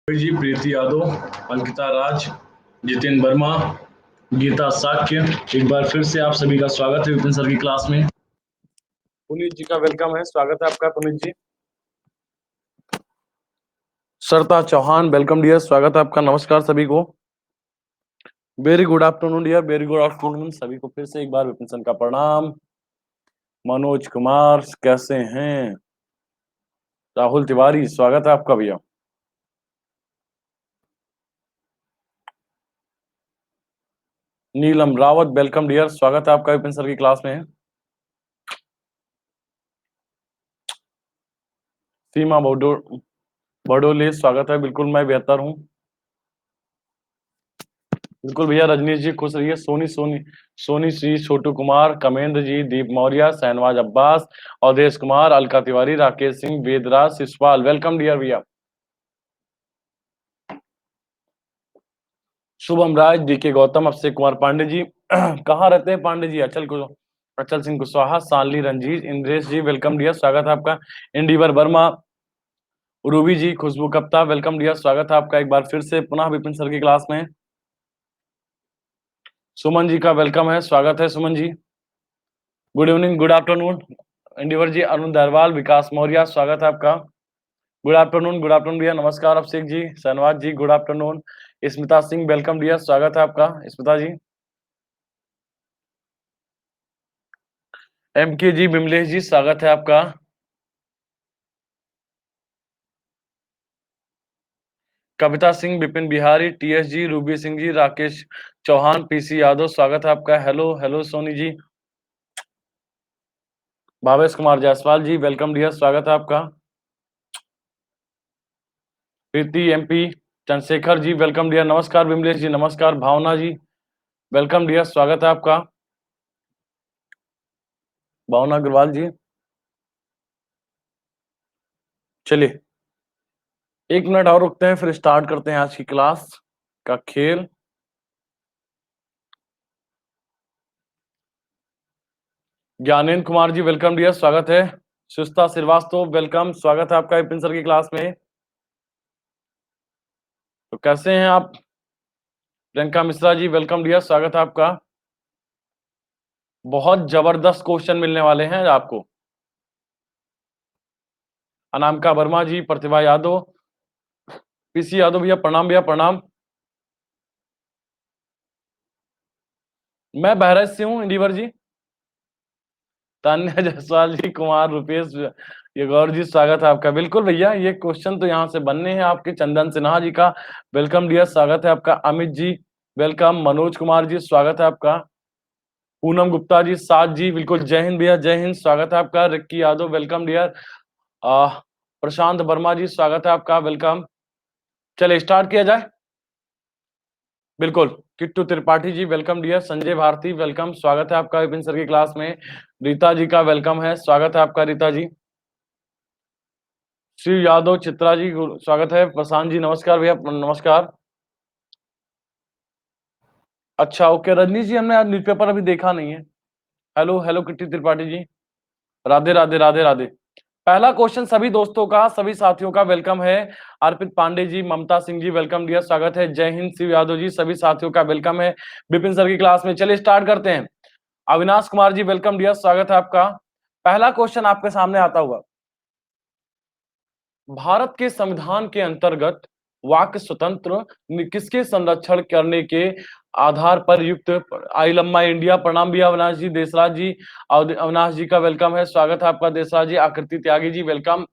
जी, प्रीति यादव, अंकिता राज, जितिन वर्मा, गीता साक्य। एक बार फिर से आप सभी का स्वागत है विपिन सर की क्लास में। पुनीत जी का वेलकम है, स्वागत है आपका पुनीत जी। सरता चौहान, वेलकम डियर, स्वागत है आपका। नमस्कार सभी को, very good afternoon dear, very good afternoon सभी को। फिर से एक बार विपिन सर का प्रणाम। मनोज कुमार कैसे हैं? राहुल तिवारी, स्वागत है आपका भैया। नीलम रावत, वेलकम डियर, स्वागत है आपका विपिन सर की क्लास में। सीमा बडोले, स्वागत है। बिल्कुल मैं बेहतर हूँ, बिल्कुल भैया। रजनीश जी खुश रहिए। सोनी सोनी सोनी श्री, छोटू कुमार, कमेंद्र जी, दीप मौर्य, शहनवाज अब्बास, अवधेश कुमार, अलका तिवारी, राकेश सिंह, वेदराज, शिशपाल, वेलकम डियर भैया। शुभम राज, डीके गौतम, अक्षय कुमार पांडे जी कहाँ रहते हैं पांडे जी? अचल सिंह कुशवाहा, सानली रंजीत, इंद्रेश जी, वेलकम डियर, स्वागत है आपका। इंडिवर वर्मा, रूबी जी, खुशबू कप्ता, वेलकम डियर, स्वागत है आपका एक बार फिर से पुनः विपिन सर की क्लास में। सुमन जी का वेलकम है, स्वागत है Suman ji. Good evening, good afternoon Indivar ji. Arun Darwal, Vikas Maurya, स्वागत है आपका। गुड आफ्टरनून भैया, नमस्कार Abhishek ji, Shahnawaz ji, good afternoon. Smita Singh, welcome dear, स्वागत है आपका स्मिता जी। एम के जी, बिमलेश जी, स्वागत है आपका। कविता सिंह, विपिन बिहारी, टीएस जी, रूबी सिंह जी, राकेश चौहान, पीसी यादव, स्वागत है आपका। Hello hello Soni ji. भावेश कुमार जायसवाल जी, वेलकम डियर, स्वागत है आपका। प्रीति MP Chandrashekhar ji, welcome dear, नमस्कार विमलेश जी, नमस्कार। भावना जी, वेलकम डियर, स्वागत है आपका। भावना अग्रवाल जी, चलिए 1 मिनट और रुकते हैं, फिर स्टार्ट करते हैं आज की क्लास का खेल। ज्ञानेन्द्र कुमार जी, वेलकम डियर, स्वागत है। सुस्ता श्रीवास्तव, वेलकम, स्वागत है आपका विपिन सर की क्लास में। तो कैसे हैं आप? प्रियंका मिश्रा जी, वेलकम डियर, स्वागत है आपका। बहुत जबरदस्त क्वेश्चन मिलने वाले हैं आपको। अनामिका वर्मा जी, प्रतिभा यादव, पीसी यादव भैया, प्रणाम भैया, प्रणाम। मैं बहराइच से हूँ इंडिवर जी। तान्या जायसवाल जी, कुमार रुपेश, ये गौर जी, स्वागत है आपका। बिल्कुल भैया, ये क्वेश्चन तो यहाँ से बनने हैं आपके। चंदन सिन्हा जी का वेलकम डियर, स्वागत है आपका। अमित जी वेलकम। मनोज कुमार जी, स्वागत है आपका। पूनम गुप्ता जी, साज जी, बिल्कुल, जय हिंद भैया, जय हिंद, स्वागत है आपका। Rikki Yadav, welcome dear. प्रशांत वर्मा जी, स्वागत है आपका, वेलकम। चलिए स्टार्ट किया जाए। बिल्कुल, Kittu Tripathi ji, welcome dear. Sanjay Bharti, welcome, स्वागत है आपका विपिन सर की क्लास में। रीता जी का वेलकम है, स्वागत है आपका रीता जी। शिव यादव, चित्रा जी, स्वागत है। प्रशांत जी, नमस्कार भैया, नमस्कार। अच्छा ओके, रजनीश जी, हमने आज न्यूज़पेपर अभी देखा नहीं है। Hello hello kitty Tripathi ji, Radhe Radhe Radhe Radhe. पहला क्वेश्चन सभी दोस्तों का, सभी साथियों का वेलकम है। अर्पित पांडे जी, ममता सिंह जी, वेलकम डियर, स्वागत है। जय हिंद शिव यादव जी, सभी साथियों का वेलकम है विपिन सर की क्लास में। चलिए स्टार्ट करते हैं। अविनाश कुमार जी, वेलकम डियर, स्वागत है आपका। पहला क्वेश्चन आपके सामने आता हुआ, भारत के संविधान के अंतर्गत वाक स्वतंत्र किसके संरक्षण करने के आधार पर युक्त? आई लम्मा इंडिया, प्रणाम भैया अविनाश जी। देसराज जी, अविनाश जी का वेलकम है, स्वागत है आपका देसराज जी। आकृति त्यागी जी, वेलकम।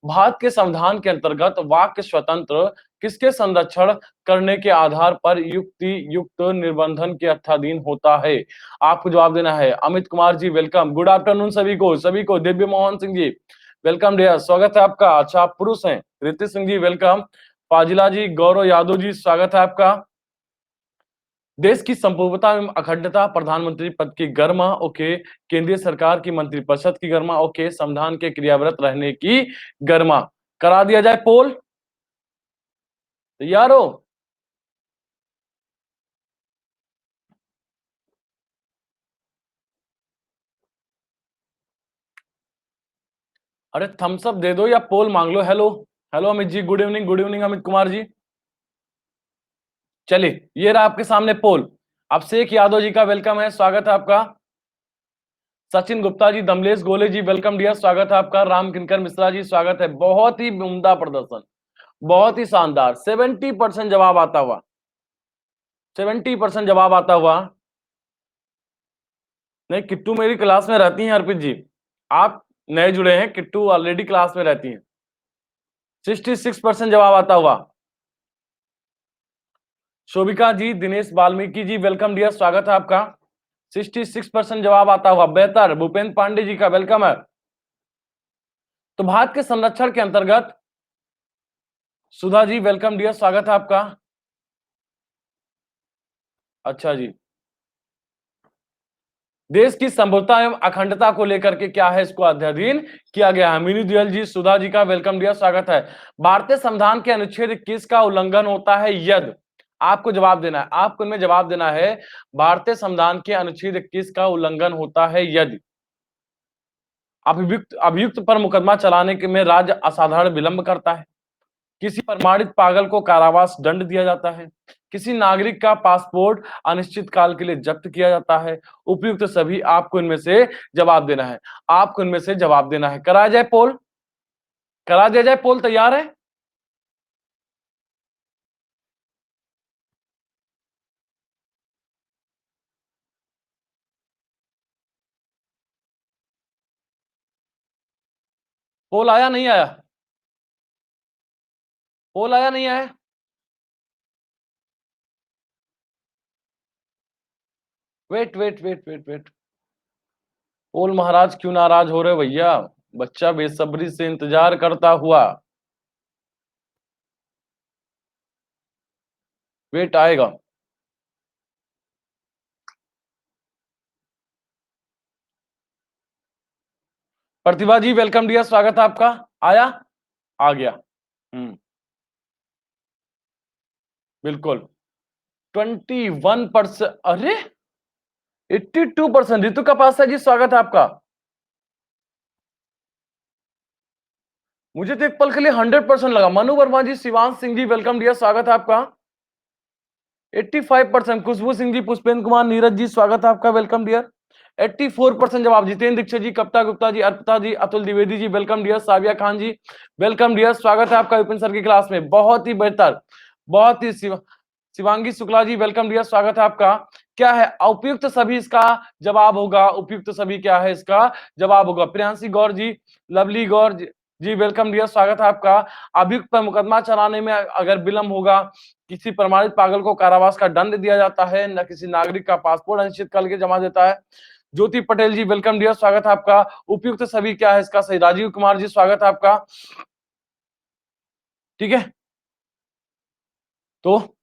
भारत के संविधान के अंतर्गत वाक्य स्वतंत्र किसके संरक्षण करने के आधार पर युक्ति युक्त निर्बंधन के अर्थाधीन होता है? आपको जवाब देना है। Amit Kumar ji, welcome, good afternoon सभी को। दिव्य मोहन सिंह जी, वेलकम डियर, स्वागत है आपका। अच्छा आप पुरुष हैं। ऋतिक सिंह जी, वेलकम। फाजिला जी, गौरव यादव जी, स्वागत है आपका। देश की संप्रभुता एवं अखंडता, प्रधानमंत्री पद की गरिमा, ओके। केंद्रीय सरकार की मंत्रिपरिषद की गरिमा, ओके। संविधान के क्रियाव्रत रहने की गरिमा। करा दिया जाए पोल, तैयार हो? अरे थम्स अप दे दो या पोल मांग लो। Hello hello Amit ji, good evening Amit Kumar ji. चलिए, ये रहा आपके सामने पोल। अभिषेक यादव जी का वेलकम है, स्वागत है आपका। सचिन गुप्ता जी, दमलेश गोले जी, वेलकम डियर, स्वागत है आपका। राम किंकर मिश्रा जी, स्वागत है। बहुत ही उम्दा प्रदर्शन, बहुत ही शानदार। 70% जवाब आता हुआ, 70% जवाब आता हुआ। नहीं, किट्टू मेरी क्लास में रहती हैं अर्पित जी, आप नए जुड़े हैं, किट्टू ऑलरेडी क्लास में रहती हैं। 66% जवाब आता हुआ। शोभिका जी, दिनेश वाल्मीकि जी, वेलकम डियर, स्वागत है आपका। 66% जवाब आता हुआ, बेहतर। भूपेंद्र पांडे जी का वेलकम है। तो भारत के संरक्षण के अंतर्गत सुधा जी, वेलकम डियर, स्वागत है आपका। अच्छा जी, देश की संप्रभुता एवं अखंडता को लेकर के क्या है, इसको अध्ययन किया गया है। मिनी दुयल जी, सुधा जी का वेलकम डियर, स्वागत है। भारतीय संविधान के अनुच्छेद 21 का उल्लंघन होता है यदि, आपको जवाब देना है, आपको इनमें जवाब देना है। भारतीय संविधान के अनुच्छेद 21 का उल्लंघन होता है यदि अभियुक्त अभियुक्त पर मुकदमा चलाने के में राज्य असाधारण विलंब करता है, किसी प्रमाणित पागल को कारावास दंड दिया जाता है, किसी नागरिक का पासपोर्ट अनिश्चित काल के लिए जब्त किया जाता है। उपयुक्त सभी, आपको इनमें से जवाब देना है, आपको इनमें से जवाब देना है। कराया जाए पोल, करा दिया जाए पोल, तैयार है? पोल आया नहीं आया? पोल आया नहीं आया? Wait wait wait wait wait, poll महाराज क्यों नाराज हो रहे हो भैया? बच्चा बेसब्री से इंतजार करता हुआ, वेट आएगा। प्रतिभा जी, वेलकम डियर, स्वागत है आपका। आया? आ गया। बिल्कुल। 21%, अरे 82%। रितु कपासा जी, स्वागत है आपका। मुझे तो एक पल के लिए 100% लगा। मनु वर्मा जी, शिवांश सिंह जी, वेलकम डियर, स्वागत है आपका। 85%। खुशबू सिंह जी, पुष्पेंद्र कुमार, नीरज जी, स्वागत है आपका, वेलकम डियर। 84% जवाब। Jitendra Dikshit ji, Kavita Gupta ji, Arpita ji, Atul Dwivedi ji, welcome dear. Saviya Khan ji, welcome dear, स्वागत है आपका विपिन सर की क्लास में। बहुत ही बेहतर, बहुत ही शिवांगी शुक्ला जी, वेलकम डियर, स्वागत है आपका। क्या है उपयुक्त सभी, इसका जवाब होगा। उपयुक्त सभी क्या है, इसका जवाब होगा। प्रियांशी गौर जी, लवली गौर जी, वेलकम डियर, स्वागत है आपका। अभियुक्त पर मुकदमा चलाने में अगर विलंब होगा, किसी प्रमाणित पागल को कारावास का दंड दिया जाता है, न किसी नागरिक का पासपोर्ट अनिश्चित काल के जमा देता है। ज्योति पटेल जी, वेलकम डियर, स्वागत है आपका। उपयुक्त सभी क्या है, इसका सही। राजीव कुमार जी, स्वागत है आपका। ठीक है, तो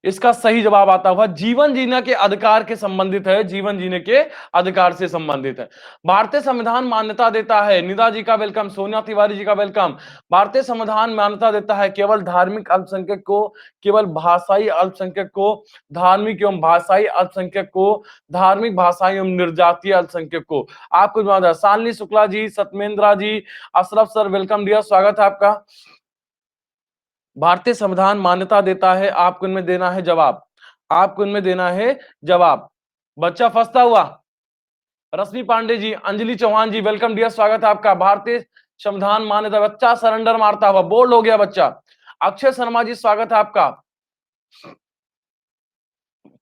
इसका सही जवाब आता हुआ जीवन जीने के अधिकार के संबंधित है, जीवन जीने के अधिकार से संबंधित है। भारतीय संविधान मान्यता देता है, निदा जी का वेलकम, सोनिया तिवारी जी का वेलकम। भारतीय संविधान मान्यता देता है केवल धार्मिक अल्पसंख्यक को, केवल भाषाई अल्पसंख्यक को, धार्मिक एवं भाषाई अल्पसंख्यक को, धार्मिक भाषाई एवं निर्जातीय अल्पसंख्यक को। आपको जवाब है। शालिनी शुक्ला जी, सत्यमेंद्रा जी, अशरफ सर, वेलकम डियर, स्वागत है आपका। भारतीय संविधान मान्यता देता है, आपको इनमें देना है जवाब, आपको इनमें देना है जवाब। बच्चा फंसता हुआ, रश्मि पांडे जी, अंजलि चौहान जी, वेलकम डियर, स्वागत है आपका। भारतीय संविधान मान्यता, बच्चा सरेंडर मारता हुआ, बोल्ड हो गया बच्चा। अक्षय शर्मा जी, स्वागत है आपका।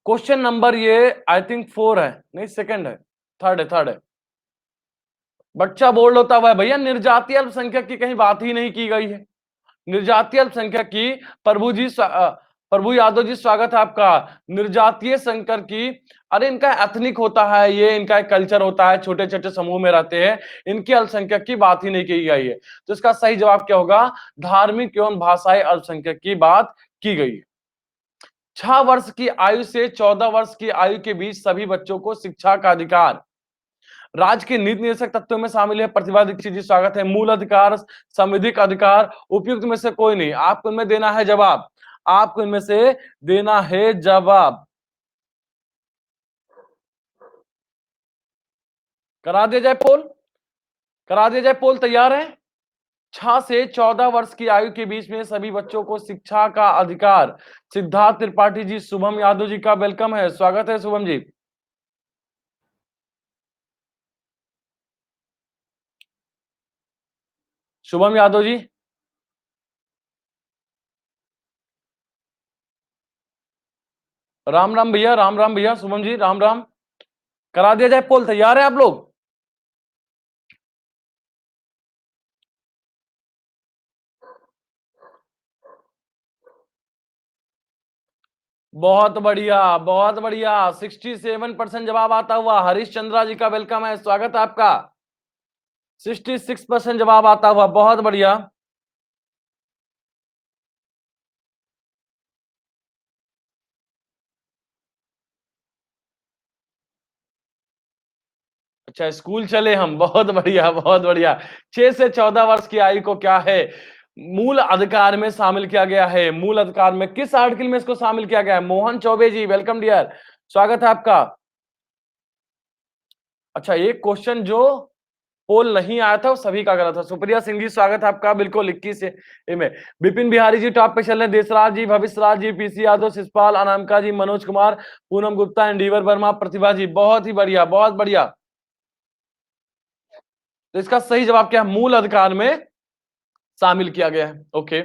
क्वेश्चन नंबर ये आई थिंक 4 है, नहीं सेकंड है, थर्ड है, थर्ड है। बच्चा बोल्ड होता हुआ है भैया। निर्जातीय अल्पसंख्यक की कहीं बात ही नहीं की गई है। निर्जातीय अल्पसंख्यक की, प्रभु जी प्रभु यादव जी, स्वागत है आपका। निर्जातीय संकर की, अरे इनका एथनिक होता है, ये इनका एक कल्चर होता है, छोटे छोटे समूह में रहते हैं, इनकी अल्पसंख्यक की बात ही नहीं की गई है। तो इसका सही जवाब क्या होगा? धार्मिक एवं भाषाई अल्पसंख्यक की बात की गई है। 6 वर्ष की आयु से 14 वर्ष की आयु के बीच सभी बच्चों को शिक्षा का अधिकार राज्य के नीति निर्देशक तत्वों में शामिल है। प्रतिभा दीक्षित जी, स्वागत है। मूल अधिकार, संविधिक अधिकार, उपयुक्त में से कोई नहीं। आपको इनमें देना है जवाब, आपको इनमें से देना है जवाब। करा दिया जाए पोल, करा दिया जाए पोल, तैयार है? 6 से 14 वर्ष की आयु के बीच में सभी बच्चों को शिक्षा का अधिकार। सिद्धार्थ त्रिपाठी जी, शुभम यादव जी का वेलकम है, स्वागत है शुभम जी। शुभम यादव जी, राम राम भैया, राम राम भैया, शुभम जी राम राम। करा दिया जाए पोल, तैयार है आप लोग? बहुत बढ़िया, बहुत बढ़िया। 67% जवाब आता हुआ हरीश चंद्रा जी का वेलकम है, स्वागत है आपका। 66% जवाब आता हुआ, बहुत बढ़िया। अच्छा, स्कूल चले हम, बहुत बढ़िया, बहुत बढ़िया। 6 से 14 वर्ष की आयु को क्या है, मूल अधिकार में शामिल किया गया है। मूल अधिकार में किस आर्टिकल में इसको शामिल किया गया है? मोहन चौबे जी, वेलकम डियर, स्वागत है आपका। अच्छा, एक क्वेश्चन जो पोल नहीं आया था वो सभी का गलत था। सुप्रिया सिंह जी, स्वागत है आपका, बिल्कुल 21 में। विपिन बिहारी जी टॉप पे चल रहे हैं, देशराज जी, भविष्य राज जी, पीसी यादव, शिषपाल, अनामिका जी, मनोज कुमार, पूनम गुप्ता, इंडीवर वर्मा, प्रतिभा जी, बहुत ही बढ़िया, बहुत बढ़िया। तो इसका सही जवाब क्या है? मूल अधिकार में शामिल किया गया है। ओके,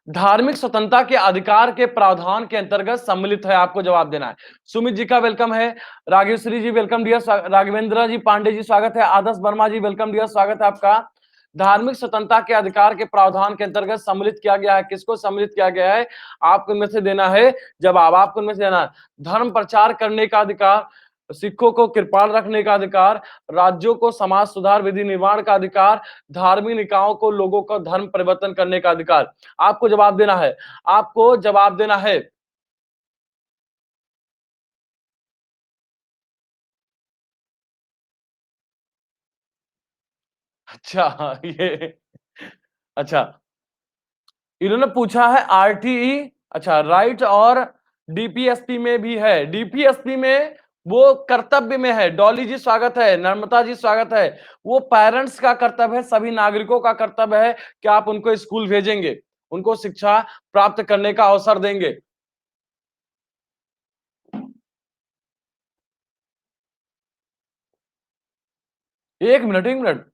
धार्मिक स्वतंत्रता के अधिकार के प्रावधान के अंतर्गत सम्मिलित है, आपको जवाब देना है। सुमित जी का वेलकम है, राघेश्वरी जी वेलकम डियर, राघवेंद्र जी पांडे जी स्वागत है, आदर्श वर्मा जी वेलकम डियर, स्वागत है आपका। धार्मिक स्वतंत्रता के अधिकार के प्रावधान के अंतर्गत सम्मिलित किया गया है, किसको सम्मिलित किया गया है? आपको इनमें से देना है जवाब, आपको इनमें से देना है। धर्म प्रचार करने का अधिकार, सिखों को कृपाण रखने का अधिकार, राज्यों को समाज सुधार विधि निर्माण का अधिकार, धार्मिक निकायों को लोगों का धर्म परिवर्तन करने का अधिकार। आपको जवाब देना है, आपको जवाब देना है। अच्छा, ये अच्छा, इन्होंने पूछा है आरटीई, अच्छा राइट, और डीपीएसपी में भी है। डीपीएसपी में वो कर्तव्य में है। डॉली जी स्वागत है, नर्मदा जी स्वागत है। वो पेरेंट्स का कर्तव्य है, सभी नागरिकों का कर्तव्य है कि आप उनको स्कूल भेजेंगे, उनको शिक्षा प्राप्त करने का अवसर देंगे। एक मिनट, एक मिनट,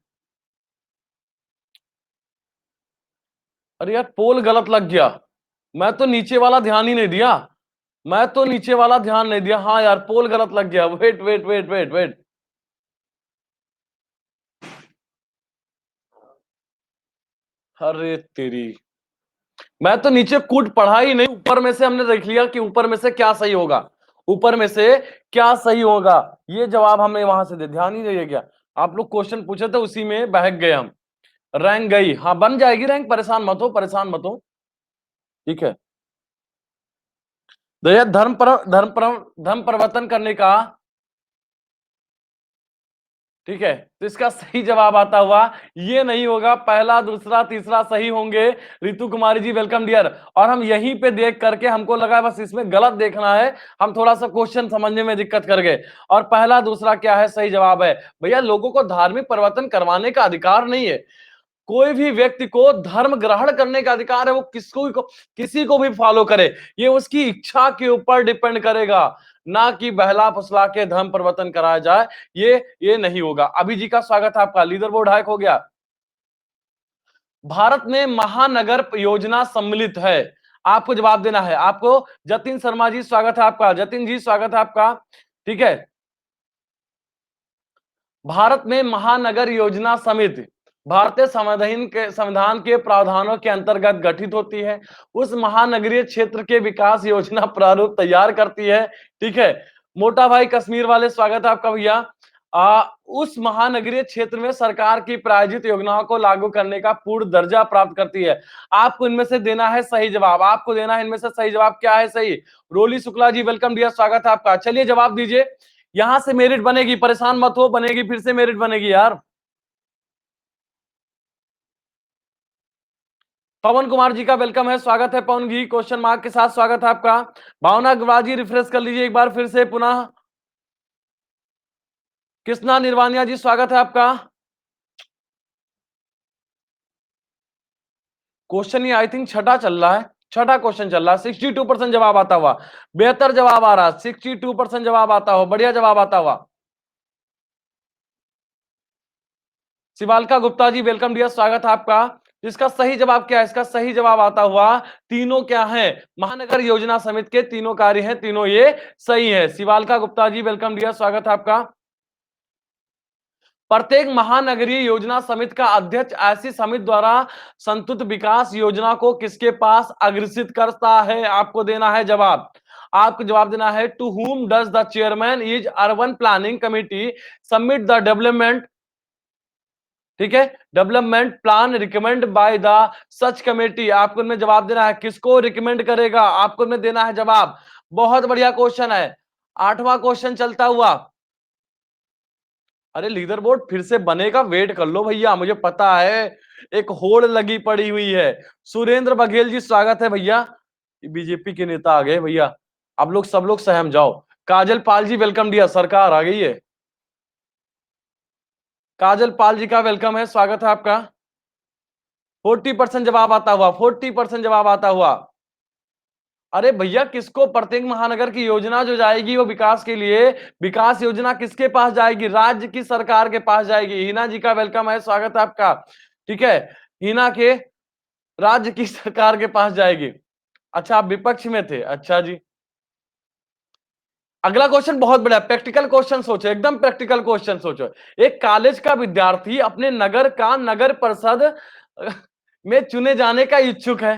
अरे यार पोल गलत लग गया। मैं तो नीचे वाला ध्यान ही नहीं दिया, मैं तो नीचे वाला ध्यान नहीं दिया। हाँ यार, पोल गलत लग गया। Wait wait wait wait wait, अरे तेरी, मैं तो नीचे कूट पढ़ा ही नहीं, ऊपर में से हमने देख लिया कि ऊपर में से क्या सही होगा, ऊपर में से क्या सही होगा। ये जवाब हमें वहां से दे, ध्यान ही नहीं गया। आप लोग क्वेश्चन पूछे थे उसी में बहक गए हम। रैंक गई, हाँ बन जाएगी रैंक, परेशान मत हो, परेशान मत हो, ठीक है। तो यह धर्म परिवर्तन करने का, ठीक है, तो इसका सही जवाब आता हुआ ये नहीं होगा, पहला दूसरा तीसरा सही होंगे। Ritu Kumari ji welcome dear. और हम यहीं पे देख करके हमको लगा बस इसमें गलत देखना है, हम थोड़ा सा क्वेश्चन समझने में दिक्कत कर गए। और पहला दूसरा क्या है, सही जवाब है। भैया लोगों को धार्मिक परिवर्तन करवाने का अधिकार नहीं है, कोई भी व्यक्ति को धर्म ग्रहण करने का अधिकार है, वो किसको भी किसी को भी फॉलो करे, ये उसकी इच्छा के ऊपर डिपेंड करेगा, ना कि बहला फुसला के धर्म परिवर्तन कराया जाए, ये नहीं होगा। अभी जी का स्वागत है आपका, लीडर बोर्ड हैक हो गया। भारत में महानगर योजना सम्मिलित है, आपको जवाब देना है। आपको जतिन शर्मा जी स्वागत है आपका, जतिन जी स्वागत है आपका, ठीक है। भारत में महानगर योजना समिति भारतीय संविधान के प्रावधानों के अंतर्गत गठित होती है, उस महानगरीय क्षेत्र के विकास योजना प्रारूप तैयार करती है, ठीक है। मोटा भाई कश्मीर वाले स्वागत है आपका भैया। उस महानगरीय क्षेत्र में सरकार की प्रायोजित योजनाओं को लागू करने का पूर्ण दर्जा प्राप्त करती है। आपको इनमें से देना है सही जवाब, आपको देना है इनमें से सही जवाब, क्या है सही? रोली शुक्ला जी वेलकम डियर, स्वागत है आपका। चलिए जवाब दीजिए, यहां से मेरिट बनेगी, परेशान मत हो, बनेगी, फिर से मेरिट बनेगी यार। पवन कुमार जी का वेलकम है, स्वागत है पवन जी, क्वेश्चन मार्क के साथ स्वागत है आपका। भावना गवाजी रिफ्रेश कर लीजिए एक बार फिर से पुनः। कृष्णा निर्वानिया जी स्वागत है आपका। क्वेश्चन ये आई थिंक छठा चल रहा है, छठा क्वेश्चन चल रहा है। 62% जवाब आता हुआ, बेहतर जवाब आ रहा है, 62% जवाब आता हुआ, बढ़िया जवाब आता हुआ। शिवालका गुप्ता जी वेलकम डियर, स्वागत है आपका। इसका सही जवाब क्या है? इसका सही जवाब आता हुआ तीनों क्या है? महानगर योजना समिति के तीनों कार्य हैं, तीनों ये सही है। शिवालका गुप्ता जी वेलकम डियर, स्वागत है आपका। प्रत्येक महानगरीय योजना समिति का अध्यक्ष ऐसी समिति द्वारा संतुलित विकास योजना को किसके पास अग्रेसित करता है? आपको देना है जवाब, आपको जवाब देना है। To whom does the chairman is urban planning committee submit the development, ठीक है, development plan recommend by the such committee. आपको इनमें जवाब देना है, किसको रिकमेंड करेगा? आपको इनमें देना है जवाब। बहुत बढ़िया क्वेश्चन है। आठवां क्वेश्चन चलता हुआ, अरे लीडर बोर्ड फिर से बनेगा, वेट कर लो भैया, मुझे पता है एक होड़ लगी पड़ी हुई है। सुरेंद्र बघेल जी स्वागत है भैया, बीजेपी के नेता आ गए भैया, अब लोग सब लोग सहम जाओ। काजल पाल जी वेलकम डियर, सरकार आ गई है। काजल पाल जी का वेलकम है, स्वागत है आपका। 40% जवाब आता हुआ, 40% जवाब आता हुआ। अरे भैया किसको? प्रत्येक महानगर की योजना जो जाएगी वो विकास के लिए, विकास योजना किसके पास जाएगी? राज्य की सरकार के पास जाएगी। हिना जी का वेलकम है, स्वागत है आपका, ठीक है। हिना के राज्य की सरकार के पास जाएगी। अच्छा आप विपक्ष में थे, अच्छा जी। अगला क्वेश्चन बहुत बड़ा प्रैक्टिकल क्वेश्चन सोचो, एकदम प्रैक्टिकल क्वेश्चन सोचो। एक कॉलेज का विद्यार्थी अपने नगर का नगर परिषद में चुने जाने का इच्छुक है।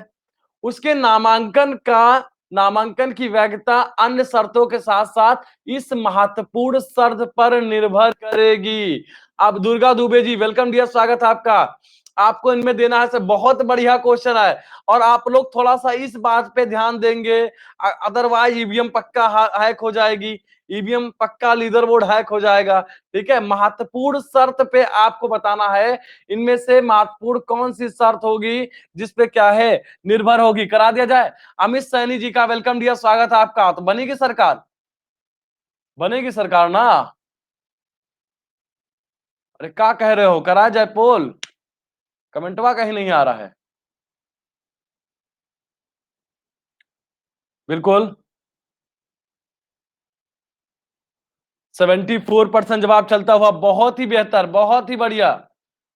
उसके नामांकन की वैधता अन्य शर्तों के साथ साथ इस महत्वपूर्ण शर्त पर निर्भर करेगी। अब दुर्गा दुबे जी वेलकम डियर, स्वागत है आपका। आपको इनमें देना है, बहुत बढ़िया क्वेश्चन है और आप लोग थोड़ा सा इस बात पे ध्यान देंगे, अदरवाइज ईवीएम पक्का हैक हो जाएगी, ईवीएम पक्का लीडर बोर्ड हैक हो जाएगा, ठीक है। महत्वपूर्ण शर्त पे आपको बताना है इनमें से महत्वपूर्ण कौन सी शर्त होगी जिसपे क्या है निर्भर होगी, करा दिया जाए। अमित सैनी जी का वेलकम डियर, स्वागत है आपका। तो बनेगी सरकार, बनेगी सरकार ना? अरे क्या कह रहे हो, करा जाए पोल? कमेंटवा कहीं नहीं आ रहा है। बिल्कुल 74% जवाब चलता हुआ, बहुत ही बेहतर, बहुत ही बढ़िया,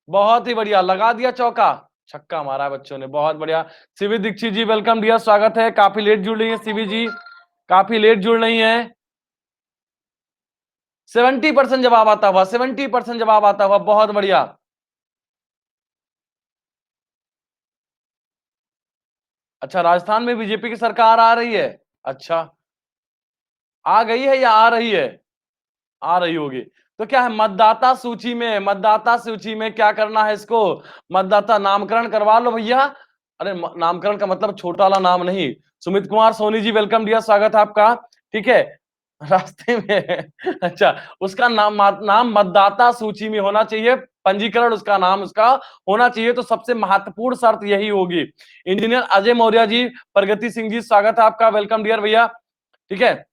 बहुत ही बढ़िया, लगा दिया चौका, छक्का मारा बच्चों ने, बहुत बढ़िया। सीवी दीक्षित जी वेलकम डियर, स्वागत है। काफी लेट जुड़ रही है सीवी जी, काफी लेट जुड़ रही है। 70% जवाब आता हुआ, 70% जवाब आता हुआ, बहुत बढ़िया। अच्छा राजस्थान में बीजेपी की सरकार आ रही है, अच्छा आ गई है या आ रही है? आ रही होगी। तो क्या है, मतदाता सूची में, मतदाता सूची में क्या करना है इसको? मतदाता नामकरण करवा लो भैया। अरे नामकरण का मतलब छोटा वाला नाम नहीं। सुमित कुमार सोनी जी वेलकम डियर, स्वागत है आपका, ठीक है। रास्ते में अच्छा, उसका नाम मतदाता सूची में होना चाहिए, पंजीकरण उसका नाम उसका होना चाहिए, तो सबसे महत्वपूर्ण शर्त यही होगी। इंजीनियर अजय मौर्य जी, प्रगति सिंह जी स्वागत है आपका, वेलकम डियर भैया, ठीक है।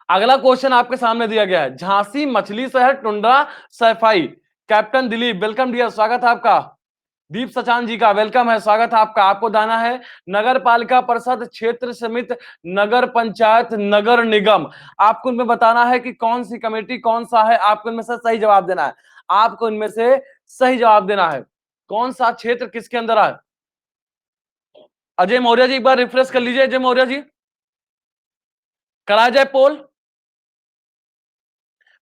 अगला क्वेश्चन आपके सामने दिया गया है, झांसी मछली शहर टुंड्रा सफाई, कैप्टन दिलीप वेलकम डियर, स्वागत है आपका। दीप सचान जी का वेलकम है, स्वागत है आपका। आपको दाना है नगर पालिका परिषद, क्षेत्र समिति, नगर पंचायत, नगर निगम। आपको इनमें बताना है कि कौन सी कमेटी कौन सा है, आपको इनमें से सही जवाब देना है, आपको इनमें से सही जवाब देना है। कौन सा क्षेत्र किसके अंदर है? अजय मौर्य जी एक बार रिफ्रेश कर लीजिए, अजय मौर्य जी, करा जाए पोल।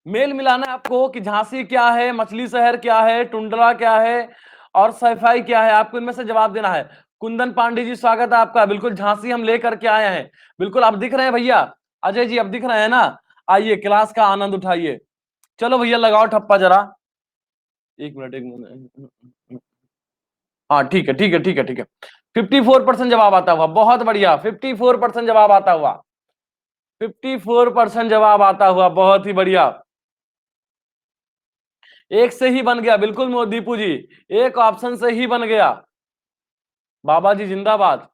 मेल मिलाना है आपको कि झांसी क्या है, मछली शहर क्या है, टुंड्रा क्या है और सफाई क्या है, आपको इनमें से जवाब देना है। कुंदन पांडे जी स्वागत है आपका, बिल्कुल झांसी हम लेकर के आए हैं, बिल्कुल अब दिख रहे हैं भैया, अजय जी अब दिख रहे हैं ना? आइए क्लास का आनंद उठाइए। चलो भैया लगाओ ठप्पा जरा, एक मिनट एक मिनट, हाँ ठीक है ठीक है ठीक है ठीक है। 54% जवाब आता हुआ, बहुत बढ़िया, 54% जवाब आता हुआ, 54% जवाब आता हुआ, बहुत ही बढ़िया। एक से ही बन गया, बिल्कुल दीपू जी, एक ऑप्शन से ही बन गया। बाबा जी जिंदाबाद।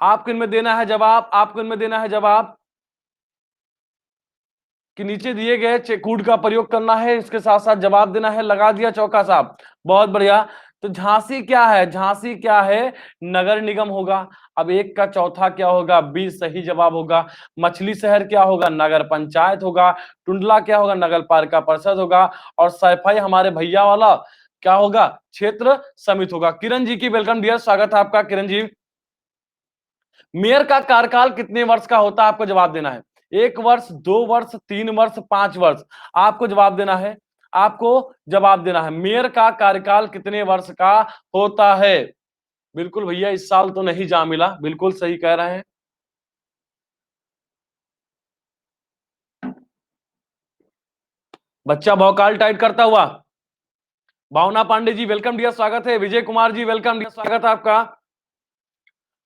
आपको इनमें देना है जवाब, आपको इनमें देना है जवाब कि नीचे दिए गए कोड का प्रयोग करना है, इसके साथ साथ जवाब देना है, लगा दिया चौका साहब, बहुत बढ़िया। तो झांसी क्या है? झांसी क्या है? नगर निगम होगा। अब एक का चौथा क्या होगा? बी सही जवाब होगा। मछली शहर क्या होगा? नगर पंचायत होगा। टुंडला क्या होगा? नगर पालिका परिषद होगा। और सैफई हमारे भैया वाला क्या होगा? क्षेत्र समिति होगा। किरण जी की वेलकम डियर, स्वागत है आपका किरण जी। मेयर का कार्यकाल कितने वर्ष का होता है? आपको जवाब देना है। 1 वर्ष, 2 वर्ष, 3 वर्ष, 5 वर्ष। आपको जवाब देना है। आपको जवाब देना है। मेयर का कार्यकाल कितने वर्ष का होता है? बिल्कुल भैया, इस साल तो नहीं जा मिला, बिल्कुल सही कह रहे हैं। बच्चा भौकाल टाइट करता हुआ। भावना पांडे जी वेलकम डियर, स्वागत है। विजय कुमार जी वेलकम डियर, स्वागत है आपका।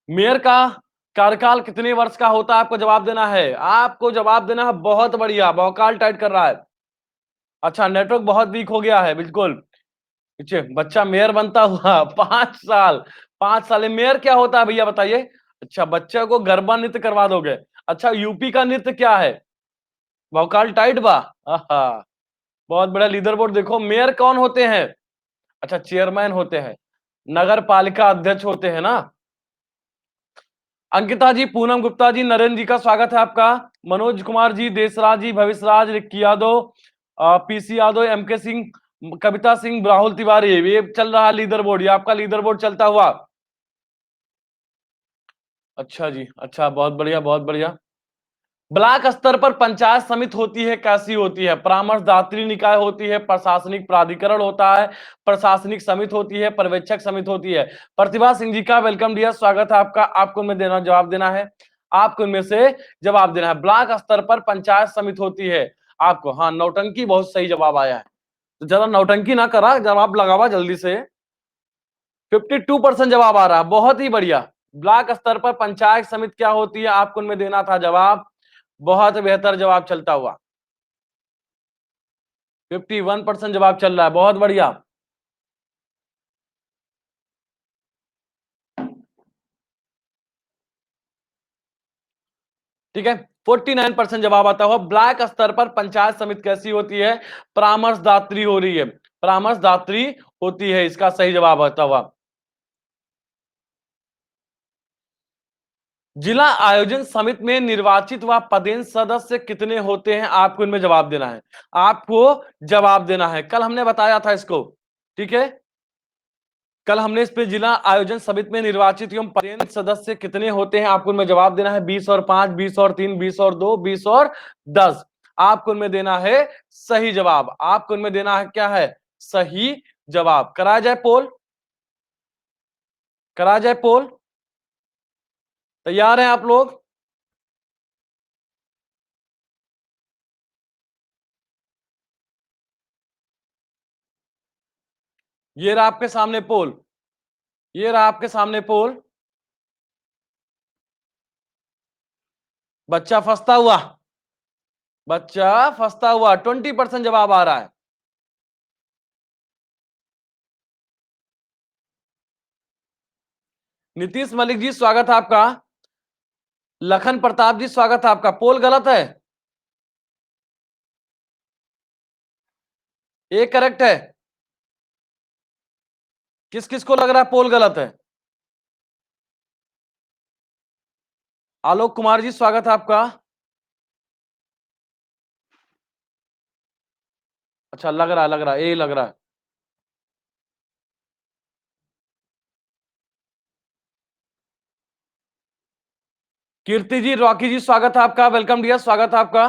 मेयर का कार्यकाल कितने वर्ष का होता है? आपको जवाब देना है। आपको जवाब देना है। बहुत बढ़िया, भौकाल टाइट कर रहा है। अच्छा, नेटवर्क बहुत वीक हो गया है, बिल्कुल। पीछे बच्चा मेयर बनता हुआ 5 साल। 5 साल मेयर क्या होता है भैया बताइए? अच्छा, बच्चे को गरबा नृत्य करवा दोगे। अच्छा, यूपी का नृत्य क्या है? भौकाल टाइट बा। आहा, बहुत बड़ा लीडर बोर्ड। देखो मेयर कौन होते हैं? अच्छा, चेयरमैन होते हैं। नगर पालिका अध्यक्ष होते हैं ना। अंकिता जी, पूनम गुप्ता जी, नरेंद्र जी का स्वागत है आपका। मनोज कुमार जी, देसराज जी, भविष्यराज, रिक्की यादव, पीसी यादव, एमके सिंह, कविता सिंह, राहुल तिवारी, ये चल रहा है लीडर बोर्ड। ये आपका लीडर बोर्ड चलता हुआ। अच्छा जी, अच्छा, बहुत बढ़िया, बहुत बढ़िया। ब्लॉक स्तर पर पंचायत समिति होती है, कैसी होती है? परामर्शदात्री निकाय होती है, प्रशासनिक प्राधिकरण होता है, प्रशासनिक समिति होती है, पर्यवेक्षक समिति होती है। प्रतिभा सिंह जी का वेलकम डियर, स्वागत है आपका। आपको इनमें देना जवाब देना है। आपको इनमें से जवाब देना है। ब्लॉक स्तर पर पंचायत समिति होती है आपको। हाँ, नौटंकी बहुत सही जवाब आया है। तो ज्यादा नौटंकी ना करा, जवाब लगावा जल्दी से। 52% जवाब आ रहा है, बहुत ही बढ़िया। ब्लॉक स्तर पर पंचायत समिति क्या होती है? आपको इनमें देना था जवाब। बहुत बेहतर जवाब चलता हुआ। 51% जवाब चल रहा है, बहुत बढ़िया। ठीक है, 49% जवाब आता हुआ। ब्लॉक स्तर पर पंचायत समिति कैसी होती है? परामर्शदात्री हो रही है, परामर्शदात्री होती है, इसका सही जवाब आता हुआ। जिला आयोजन समिति में निर्वाचित व पदेन सदस्य कितने होते हैं? आपको इनमें जवाब देना है। आपको जवाब देना है। कल हमने बताया था इसको, ठीक है। कल हमने इस पे जिला आयोजन समिति में निर्वाचित एवं पदेन सदस्य कितने होते हैं? आपको इनमें जवाब देना है। 20 और 5, 20 और 3, 20 और 2, 20 और 10। आपको इनमें देना है सही जवाब। आपको इनमें देना है क्या है? सही जवाब। कराया जाए पोल? कराया जाए पोल? तैयार हैं आप लोग? ये रहा आपके सामने पोल। ये रहा आपके सामने पोल। बच्चा फंसता हुआ। बच्चा फंसता हुआ। 20% जवाब आ रहा है। नीतीश मलिक जी स्वागत है आपका। लखन प्रताप जी स्वागत है आपका। पोल गलत है। एक करेक्ट है। किस किस को लग रहा है पोल गलत है? आलोक कुमार जी स्वागत है आपका। अच्छा, लग रहा है, लग रहा है, ये लग रहा है। कीर्ति जी, रॉकी जी स्वागत है आपका। वेलकम डियर, स्वागत है आपका।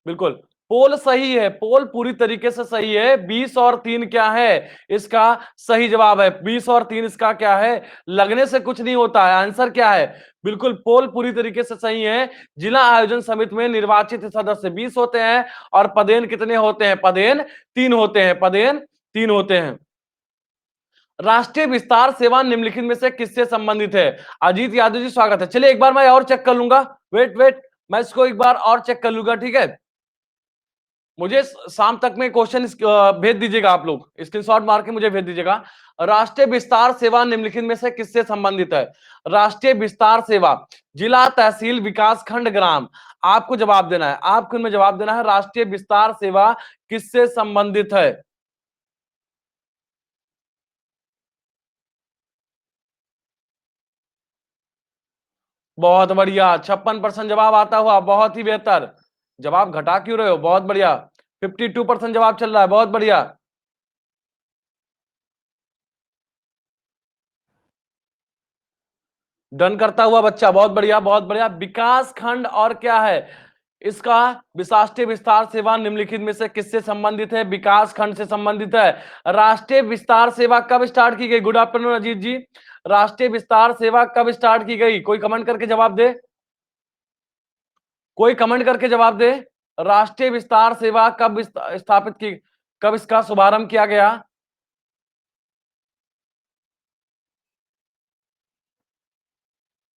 बिल्कुल, पोल सही है। पोल पूरी तरीके से सही है। 20 और 3 क्या है? इसका सही जवाब है। 20 और 3 इसका क्या है? लगने से कुछ नहीं होता है। आंसर क्या है? बिल्कुल, पोल पूरी तरीके से सही है। जिला आयोजन समिति में निर्वाचित सदस्य 20 होते हैं और पदेन कितने होते हैं? पदेन 3 होते हैं। पदेन 3 होते हैं। राष्ट्रीय विस्तार सेवा निम्नलिखित में से किससे संबंधित है? अजीत यादव जी स्वागत है। चलिए एक बार मैं और चेक कर लूंगा। वेट वेट, मैं इसको एक बार और चेक कर लूंगा, ठीक है। मुझे शाम तक में क्वेश्चन भेज दीजिएगा। आप लोग स्क्रीनशॉट मार के मुझे भेज दीजिएगा। राष्ट्रीय विस्तार सेवा निम्नलिखित में से किससे संबंधित है? राष्ट्रीय विस्तार सेवा, जिला, तहसील, विकास खंड, ग्राम। आपको जवाब देना है। आपको इनमें जवाब देना है। राष्ट्रीय विस्तार सेवा किससे संबंधित है? बहुत बढ़िया, 56% जवाब आता हुआ, बहुत ही बेहतर। जवाब घटा क्यों रहे हो, बहुत बढ़िया। 52% जवाब चल रहा है, बहुत बढ़िया। डन करता हुआ बच्चा, बहुत बढ़िया बहुत बढ़िया। विकास खंड और क्या है इसका, राष्ट्रीय विस्तार सेवा निम्नलिखित में से किससे संबंधित है, विकास खंड से संबंधित है। राष्ट्रीय विस्तार सेवा कब स्टार्ट की गई, गुड आफ्टरनून अजीत जी। राष्ट्रीय विस्तार सेवा कब स्टार्ट की गई, कोई कमेंट करके जवाब दे, कोई कमेंट करके जवाब दे। राष्ट्रीय विस्तार सेवा कब स्थापित की, कब इसका शुभारंभ किया गया।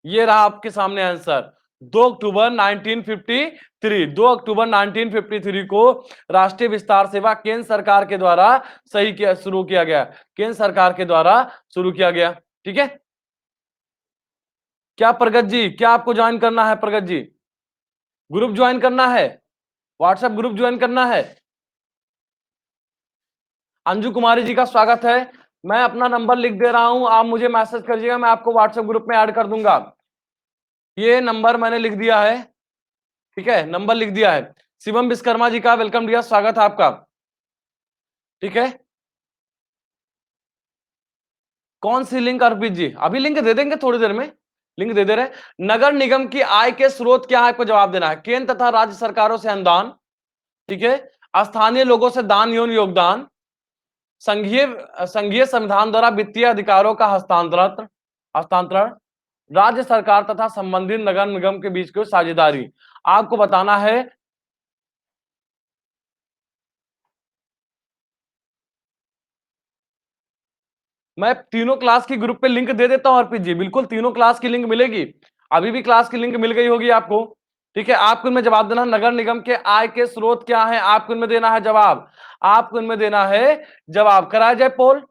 ये रहा आपके सामने आंसर, 2 अक्टूबर 1953। 2 अक्टूबर 1953 को राष्ट्रीय विस्तार सेवा केंद्र सरकार के द्वारा सही किया, शुरू किया गया, केंद्र सरकार के द्वारा शुरू किया गया। ठीक है, क्या प्रगत जी, क्या आपको ज्वाइन करना है, प्रगत जी ग्रुप ज्वाइन करना है, व्हाट्सएप ग्रुप ज्वाइन करना है। अंजू कुमारी जी का स्वागत है। मैं अपना नंबर लिख दे रहा हूं, आप मुझे मैसेज करिएगा, मैं आपको व्हाट्सएप ग्रुप में ऐड कर दूंगा। ये नंबर मैंने लिख दिया है, ठीक है, नंबर लिख दिया है। शिवम विश्वकर्मा जी का वेलकम डियर, स्वागत है आपका। ठीक है, कौन सी लिंक अर्पित जी, अभी लिंक दे देंगे थोड़ी देर में, लिंक दे दे रहे। नगर निगम की आय के स्रोत क्या है, आपको जवाब देना है। केंद्र तथा राज्य सरकारों से अनुदान, ठीक है, स्थानीय लोगों से दान एवं योगदान, संघीय संघीय संविधान द्वारा वित्तीय अधिकारों का हस्तांतरण हस्तांतरण, राज्य सरकार तथा संबंधित नगर निगम के बीच की साझेदारी। आपको बताना है, मैं तीनों क्लास की ग्रुप पे लिंक दे देता हूं अर्पित जी, बिल्कुल तीनों क्लास की लिंक मिलेगी, अभी भी क्लास की लिंक मिल गई होगी आपको। ठीक है, आपको इनमें जवाब देना, नगर निगम के आय के स्रोत क्या है, आपको इनमें देना है जवाब, आपको इनमें देना है जवाब। कराया जाए पोल,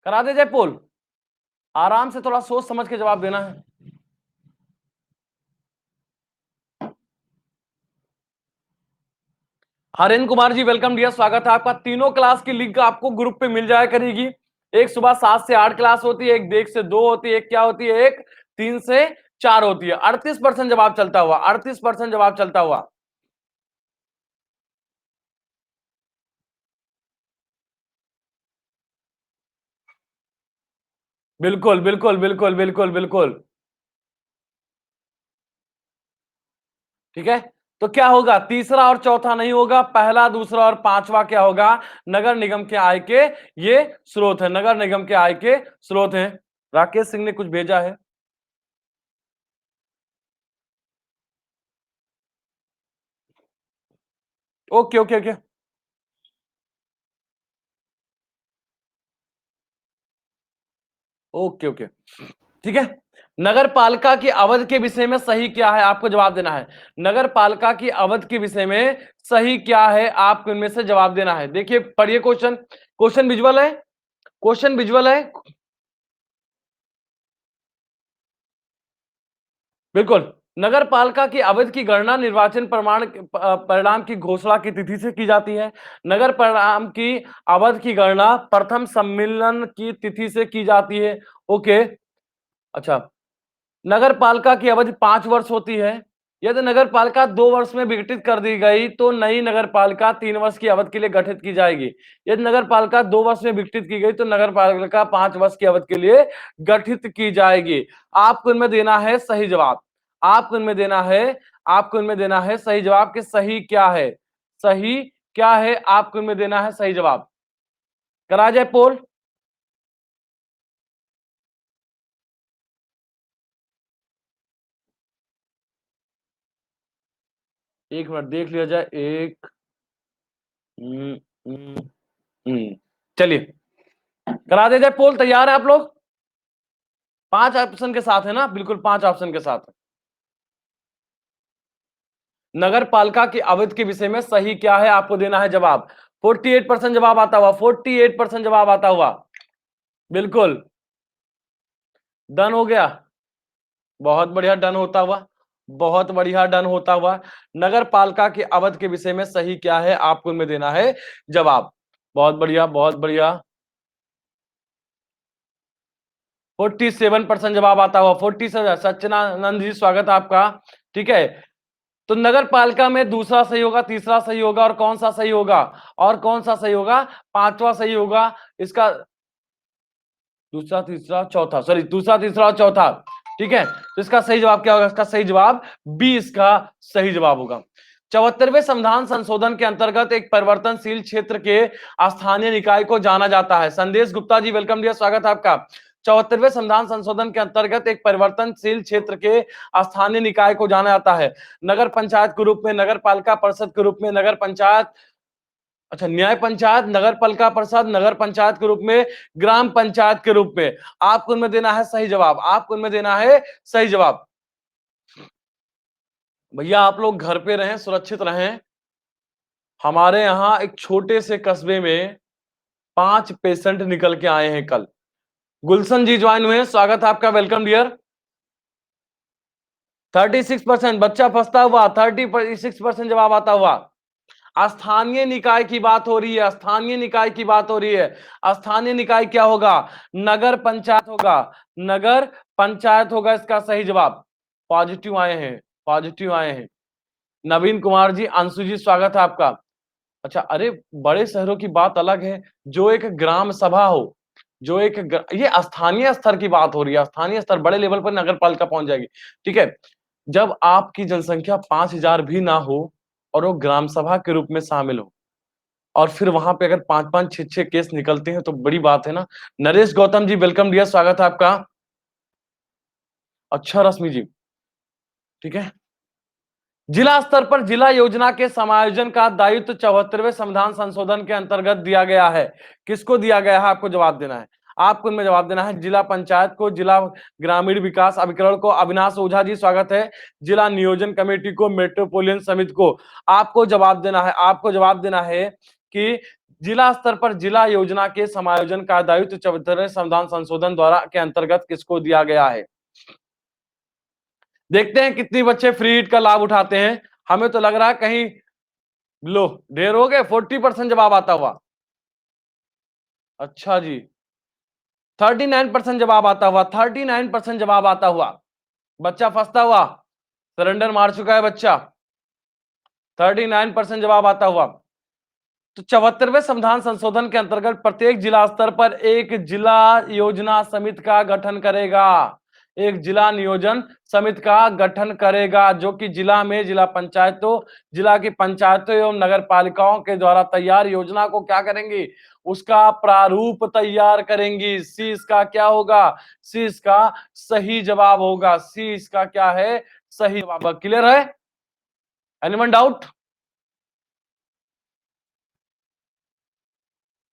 करा दे जाए पोल, आराम से थोड़ा सोच समझ के जवाब देना है। हरेंद्र कुमार जी वेलकम डियर, स्वागत है आपका। तीनों क्लास की लिंक आपको ग्रुप पे मिल जाया करेगी। एक सुबह 7 से 8 क्लास होती है, एक 1 से 2 होती है, एक क्या होती है, एक 3 से 4 होती है। 38% जवाब चलता हुआ, 38% जवाब चलता हुआ। बिल्कुल बिल्कुल बिल्कुल बिल्कुल बिल्कुल, ठीक है। तो क्या होगा, तीसरा और चौथा नहीं होगा, पहला दूसरा और पांचवा क्या होगा, नगर निगम के आय के ये स्रोत है, नगर निगम के आय के स्रोत हैं। राकेश सिंह ने कुछ भेजा है, okay okay okay, okay okay, ठीक है। नगर पालिका की अवधि के विषय में सही क्या है, आपको जवाब देना है। नगर पालिका की अवधि के विषय में सही क्या है, आपको इनमें से जवाब देना है। देखिए पढ़िए क्वेश्चन, क्वेश्चन विजुअल है, क्वेश्चन विजुअल है, बिल्कुल। नगर पालिका की अवधि की गणना निर्वाचन परिणाम की घोषणा की तिथि से की जाती है। नगर परिणाम की अवधि की गणना प्रथम सम्मेलन की तिथि से की जाती है। ओके, अच्छा। नगर पालिका की अवधि 5 वर्ष होती है। यदि नगर पालिका 2 वर्ष में विघटित कर दी गई तो नई नगर पालिका 3 वर्ष की अवधि के लिए गठित की जाएगी। यदि नगर पालिका 2 वर्ष में विघटित की गई तो नगर पालिका 5 वर्ष की अवधि के लिए गठित की जाएगी। आपको इनमें देना है सही जवाब, आपको इनमें देना है, आपको इनमें देना है सही जवाब कि सही क्या है, सही क्या है, आपको इनमें देना है सही जवाब। करा जाए पोल, एक मिनट देख लिया जाए, एक हम्म, हम्म, चलिए करा दे जाए पोल, तैयार है आप लोग, 5 ऑप्शन के साथ है ना, बिल्कुल 5 ऑप्शन के साथ। नगर पालिका की अवधि के विषय में सही क्या है, आपको देना है जवाब। 48% जवाब आता हुआ, 48% जवाब आता हुआ, बिल्कुल डन हो गया, बहुत बढ़िया डन होता हुआ, बहुत बढ़िया डन होता हुआ। नगर पालिका की अवधि के विषय में सही क्या है, आपको इनमें देना है जवाब। बहुत बढ़िया, बहुत बढ़िया। 47% जवाब आता हुआ। 47। सच्चिदानंद जी स्वागत है आपका। ठीक है, तो नगर पालिका में दूसरा सही होगा, तीसरा सही होगा, और कौन सा सही होगा? और कौन सा सही होगा? पांचवा सही होगा इसका। दूसरा, तीसरा, चौथा, सॉरी, दूसरा, तीसरा और चौथा। ठीक है, तो इसका सही जवाब क्या होगा? इसका सही जवाब बी इसका सही जवाब होगा। 74वें संविधान संशोधन के अंतर्गत एक परिवर्तनशील क्षेत्र के स्थानीय निकाय को जाना जाता है। संदेश गुप्ता जी वेलकम डियर, स्वागत है आपका। 74वें संविधान संशोधन के अंतर्गत एक परिवर्तनशील क्षेत्र के स्थानीय निकाय को जाना जाता है। नगर पंचायत के रूप में, नगर पालिका परिषद के रूप में, नगर पंचायत, अच्छा, न्याय पंचायत, नगर पालिका परिषद, नगर पंचायत के रूप में, ग्राम पंचायत के रूप में। आपको उनमें देना है सही जवाब, आपको उनमें देना है सही जवाब। भैया आप लोग घर पे रहें, सुरक्षित रहें। हमारे यहां एक छोटे से कस्बे में 5 पेशेंट निकल के आए हैं कल। गुलशन जी ज्वाइन हुए, स्वागत है आपका, वेलकम डियर। 36% बच्चा फंसता हुआ, 36% जवाब आता हुआ। स्थानीय निकाय की बात हो रही है, स्थानीय निकाय की बात हो रही है। स्थानीय निकाय क्या होगा? नगर पंचायत होगा, नगर पंचायत होगा इसका सही जवाब। पॉजिटिव आए हैं, पॉजिटिव आए हैं। नवीन कुमार जी, अंशु जी स्वागत है आपका। अच्छा, अरे बड़े शहरों की बात अलग है, जो एक ग्राम सभा हो, जो ये स्थानीय स्तर की बात हो रही है। स्थानीय स्तर बड़े लेवल पर नगर पालिका पहुंच जाएगी। ठीक है, जब आपकी जनसंख्या 5,000 भी ना हो और वो ग्राम सभा के रूप में शामिल हो, और फिर वहां पे अगर 5-5, 6-6 केस निकलते हैं तो बड़ी बात है ना। नरेश गौतम जी वेलकम डियर, स्वागत है आपका। अच्छा रश्मि जी, ठीक है। जिला स्तर पर जिला योजना के समायोजन का दायित्व 74वें संविधान संशोधन के अंतर्गत दिया गया है। किसको दिया गया है? आपको जवाब देना है। आपको इनमें जवाब देना है। जिला पंचायत को, जिला ग्रामीण विकास अभिकरण को, अविनाश ओझा जी स्वागत है, जिला नियोजन कमेटी को, मेट्रोपोलियन समिति को। आपको जवाब देना है, आपको जवाब देना है कि जिला स्तर पर जिला योजना के समायोजन का दायित्व 74वें संविधान संशोधन द्वारा के अंतर्गत किसको दिया गया है। देखते हैं कितनी बच्चे फ्री हीट का लाभ उठाते हैं। हमें तो लग रहा है कहीं लो ढेर हो गए। 40% जवाब आता हुआ। अच्छा जी, 39% जवाब आता हुआ, 39% जवाब आता हुआ। बच्चा फंसता हुआ, सरेंडर मार चुका है बच्चा। 39% जवाब आता हुआ। तो 74वें संविधान संशोधन के अंतर्गत प्रत्येक जिला स्तर पर एक जिला योजना समिति का गठन करेगा। एक जिला नियोजन समिति का गठन करेगा, जो कि जिला में जिला पंचायतों, जिला की पंचायतों एवं नगर पालिकाओं के द्वारा तैयार योजना को क्या करेंगी? उसका प्रारूप तैयार करेंगी। सी इसका क्या होगा? सी इसका सही जवाब होगा। सी इसका क्या है? सही जवाब। क्लियर है? Anyone doubt?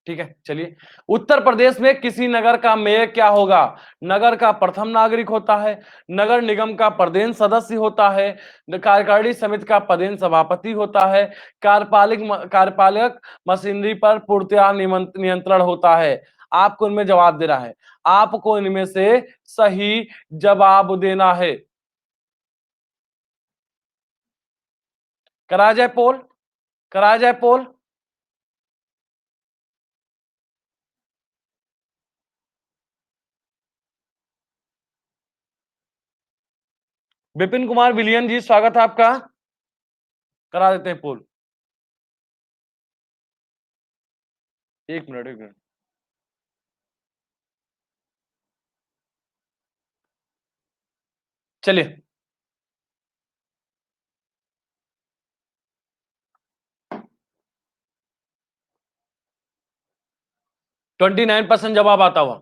ठीक है, चलिए। उत्तर प्रदेश में किसी नगर का मेयर क्या होगा? नगर का प्रथम नागरिक होता है, नगर निगम का प्रदेश सदस्य होता है, कार्यकारिणी समिति का प्रदेश सभापति होता है, कार्यपालक मशीनरी पर पूर्णतया नियंत्रण होता है। आपको इनमें जवाब देना है, आपको इनमें से सही जवाब देना है। कराया जाए पोल, कराया जाए पोल। विपिन कुमार विलियन जी स्वागत है आपका। करा देते हैं पोल। एक मिनट, एक मिनट। चलिए, 29% जवाब आता हुआ।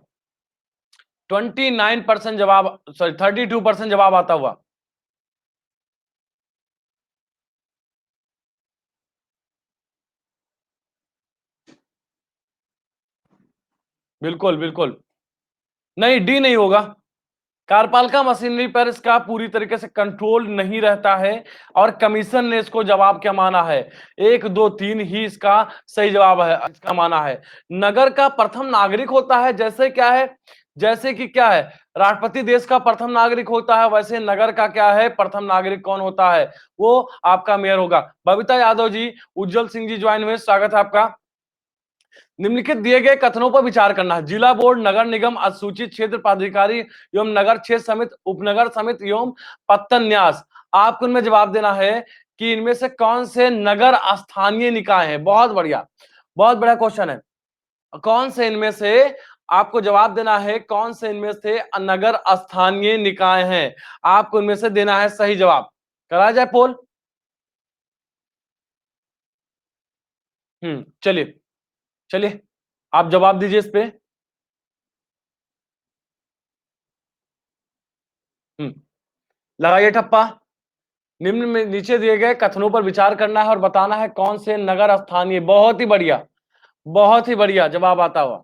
29% जवाब, सॉरी 32% जवाब आता हुआ। बिल्कुल बिल्कुल, नहीं डी नहीं होगा। कार्यपालिका मशीनरी पर इसका पूरी तरीके से कंट्रोल नहीं रहता है, और कमीशन ने इसको जवाब क्या माना है? 1, 2, 3 ही इसका सही जवाब है, इसका माना है। नगर का प्रथम नागरिक होता है, जैसे क्या है, जैसे कि क्या है, राष्ट्रपति देश का प्रथम नागरिक होता है, वैसे नगर का क्या है, प्रथम नागरिक कौन होता है? वो आपका मेयर होगा। बबीता यादव जी, उज्जवल सिंह जी ज्वाइन हुए, स्वागत है आपका। निम्नलिखित दिए गए कथनों पर विचार करना है। जिला बोर्ड, नगर निगम, अधिसूचित क्षेत्र पदाधिकारी एवं नगर क्षेत्र समिति, उपनगर समिति एवं पत्तन न्यास। आपको इनमें जवाब देना है कि इनमें से कौन से नगर स्थानीय निकाय हैं। बहुत बढ़िया, बहुत बड़ा क्वेश्चन है। कौन से इनमें से आपको जवाब देना है, कौन से इनमें से नगर स्थानीय निकाय हैं। आपको इनमें से देना है सही जवाब। करा जाए पोल? चलिए चलिए, आप जवाब दीजिए इस पे। लगाइए ठप्पा। निम्न में नीचे दिए गए कथनों पर विचार करना है और बताना है कौन से नगर स्थानीय। बहुत ही बढ़िया, बहुत ही बढ़िया जवाब आता हुआ।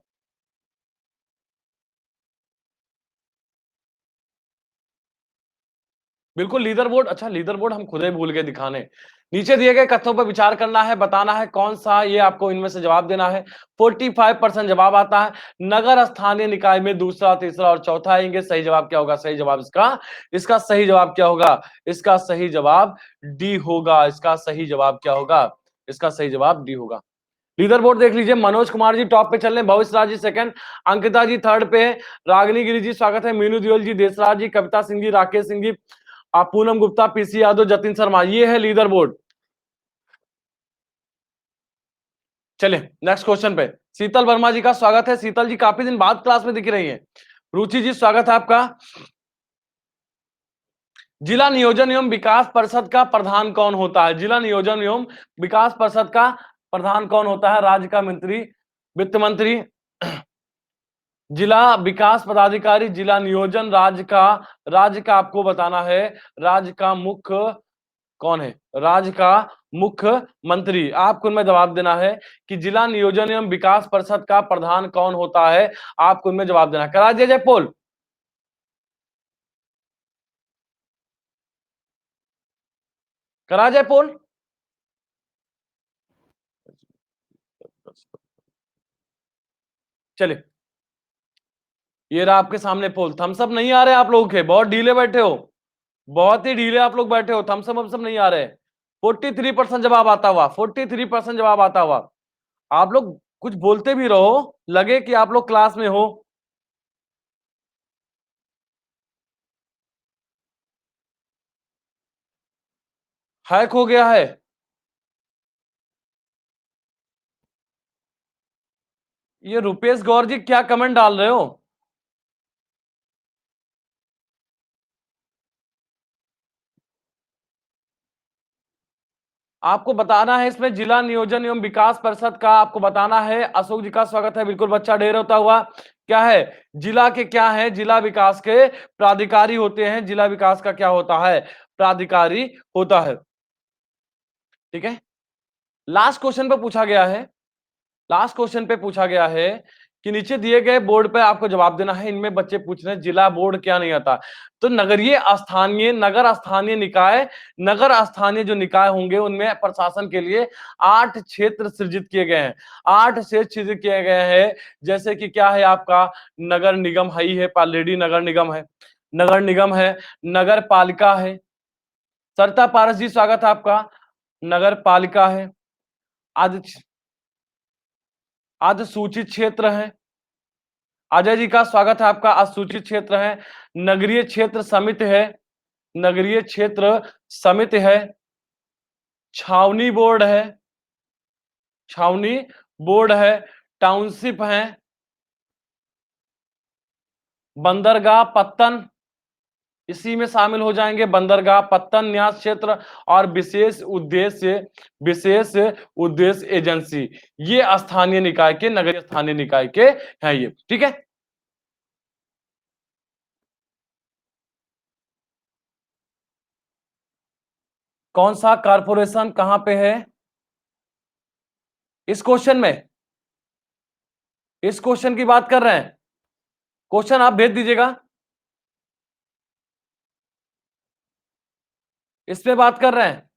बिल्कुल लीडर बोर्ड। अच्छा, लीडर बोर्ड हम खुद ही भूल गए दिखाने। नीचे दिए गए कथनों पर विचार करना है, बताना है कौन सा, ये आपको इनमें से जवाब देना है। 45% जवाब आता है। नगर स्थानीय निकाय में दूसरा, तीसरा और चौथा आएंगे। सही जवाब क्या होगा? सही जवाब इसका इसका सही जवाब क्या होगा? इसका सही जवाब डी होगा। इसका सही जवाब क्या होगा? इसका सही जवाब डी होगा। लीडर बोर्ड देख लीजिए, मनोज कुमार जी टॉप पे चल रहे हैं, भविष्य राज जी सेकंड, अंकिता जी थर्ड पे है, रागिनी गिरी जी स्वागत है, मीनू दियोल जी, देसराज जी, कविता सिंह जी, राकेश सिंह जी, पूनम गुप्ता, पीसी यादव, जतिन शर्मा, ये है लीडर बोर्ड। चलिए नेक्स्ट क्वेश्चन पे। शीतल वर्मा जी का स्वागत है। शीतल जी काफी दिन बाद क्लास में दिख रही हैं। रुचि जी स्वागत है आपका। जिला नियोजन एवं विकास परिषद का प्रधान कौन होता है? जिला नियोजन एवं विकास परिषद का प्रधान कौन होता है? राज्य का मंत्री, वित्त मंत्री, जिला विकास पदाधिकारी, जिला नियोजन, राज्य का आपको बताना है। राज्य का मुख्य कौन है? राज्य का मुख्य मंत्री। आपको इनमें जवाब देना है कि जिला नियोजन एवं विकास परिषद का प्रधान कौन होता है। आपको इनमें जवाब देना है। करा दिया जाए पोल? करा जाए पोल? चलिए, ये रहा आपके सामने पोल। थम्सअप नहीं आ रहे आप लोगों के, बहुत ढीले बैठे हो, बहुत ही ढीले आप लोग बैठे हो। थम्सअप वम्सअप नहीं आ रहे। 43% जवाब आता हुआ, 43% जवाब आता हुआ। आप लोग कुछ बोलते भी रहो, लगे कि आप लोग क्लास में हो। हैक हो गया है? ये रुपेश गौर जी क्या कमेंट डाल रहे हो? आपको बताना है इसमें जिला नियोजन एवं विकास परिषद का, आपको बताना है। अशोक जी का स्वागत है, बिल्कुल बच्चा ढेर होता हुआ। क्या है? जिला के क्या है? जिला विकास के प्राधिकारी होते हैं। जिला विकास का क्या होता है? प्राधिकारी होता है। ठीक है, लास्ट क्वेश्चन पे पूछा गया है, लास्ट क्वेश्चन पे पूछा गया है कि नीचे दिए गए बोर्ड पे आपको जवाब देना है। इनमें बच्चे पूछ रहे हैं जिला बोर्ड क्या नहीं आता। तो नगरीय स्थानीय, नगर स्थानीय निकाय, नगर स्थानीय जो निकाय होंगे उनमें प्रशासन के लिए 8 क्षेत्र सृजित किए गए हैं। 8 क्षेत्र सृजित किए गए हैं। जैसे कि क्या है आपका? नगर निगम ही है, ऑलरेडी नगर निगम है, नगर निगम है, नगर पालिका है। सरिता पारस जी स्वागत है आपका। नगर पालिका है, आदि अधिसूचित क्षेत्र है। अजय जी का स्वागत है आपका। असूचित क्षेत्र है, नगरीय क्षेत्र समिति है, नगरीय क्षेत्र समिति है, छावनी बोर्ड है, छावनी बोर्ड है, टाउनशिप है, बंदरगाह पत्तन इसी में शामिल हो जाएंगे। बंदरगाह पत्तन न्यास क्षेत्र और विशेष उद्देश्य एजेंसी, ये स्थानीय निकाय के, नगरीय स्थानीय निकाय के हैं ये। ठीक है, कौन सा कारपोरेशन कहां पे है इस क्वेश्चन में? इस क्वेश्चन की बात कर रहे हैं? क्वेश्चन आप भेज दीजिएगा, इस पे बात कर रहे हैं।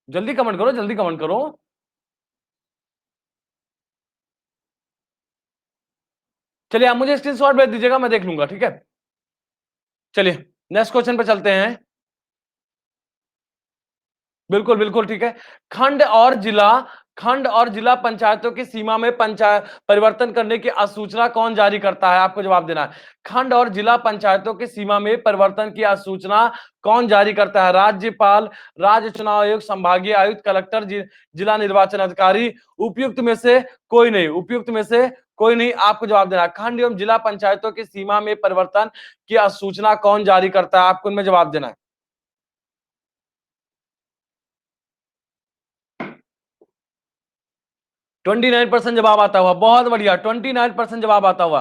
जल्दी कमेंट करो, जल्दी कमेंट करो। चलिए, आप मुझे स्क्रीनशॉट भेज दीजिएगा, मैं देख लूंगा। ठीक है, चलिए नेक्स्ट क्वेश्चन पे चलते हैं। बिल्कुल बिल्कुल ठीक है। खंड और जिला, खंड और जिला पंचायतों की सीमा में पंचायत परिवर्तन करने की अधिसूचना कौन जारी करता है? आपको जवाब देना है। खंड और जिला पंचायतों की सीमा में परिवर्तन की अधिसूचना कौन जारी करता है? राज्यपाल, राज्य चुनाव आयोग, संभागीय आयुक्त, कलेक्टर, जिला निर्वाचन अधिकारी। उपयुक्त में से कोई नहीं, उपयुक्त में से कोई नहीं। आपको जवाब देना है। खंड एवं जिला पंचायतों की सीमा में परिवर्तन की अधिसूचना कौन जारी करता है? आपको इनमें जवाब देना है। 29% जवाब आता हुआ, बहुत बढ़िया, 29% जवाब आता हुआ।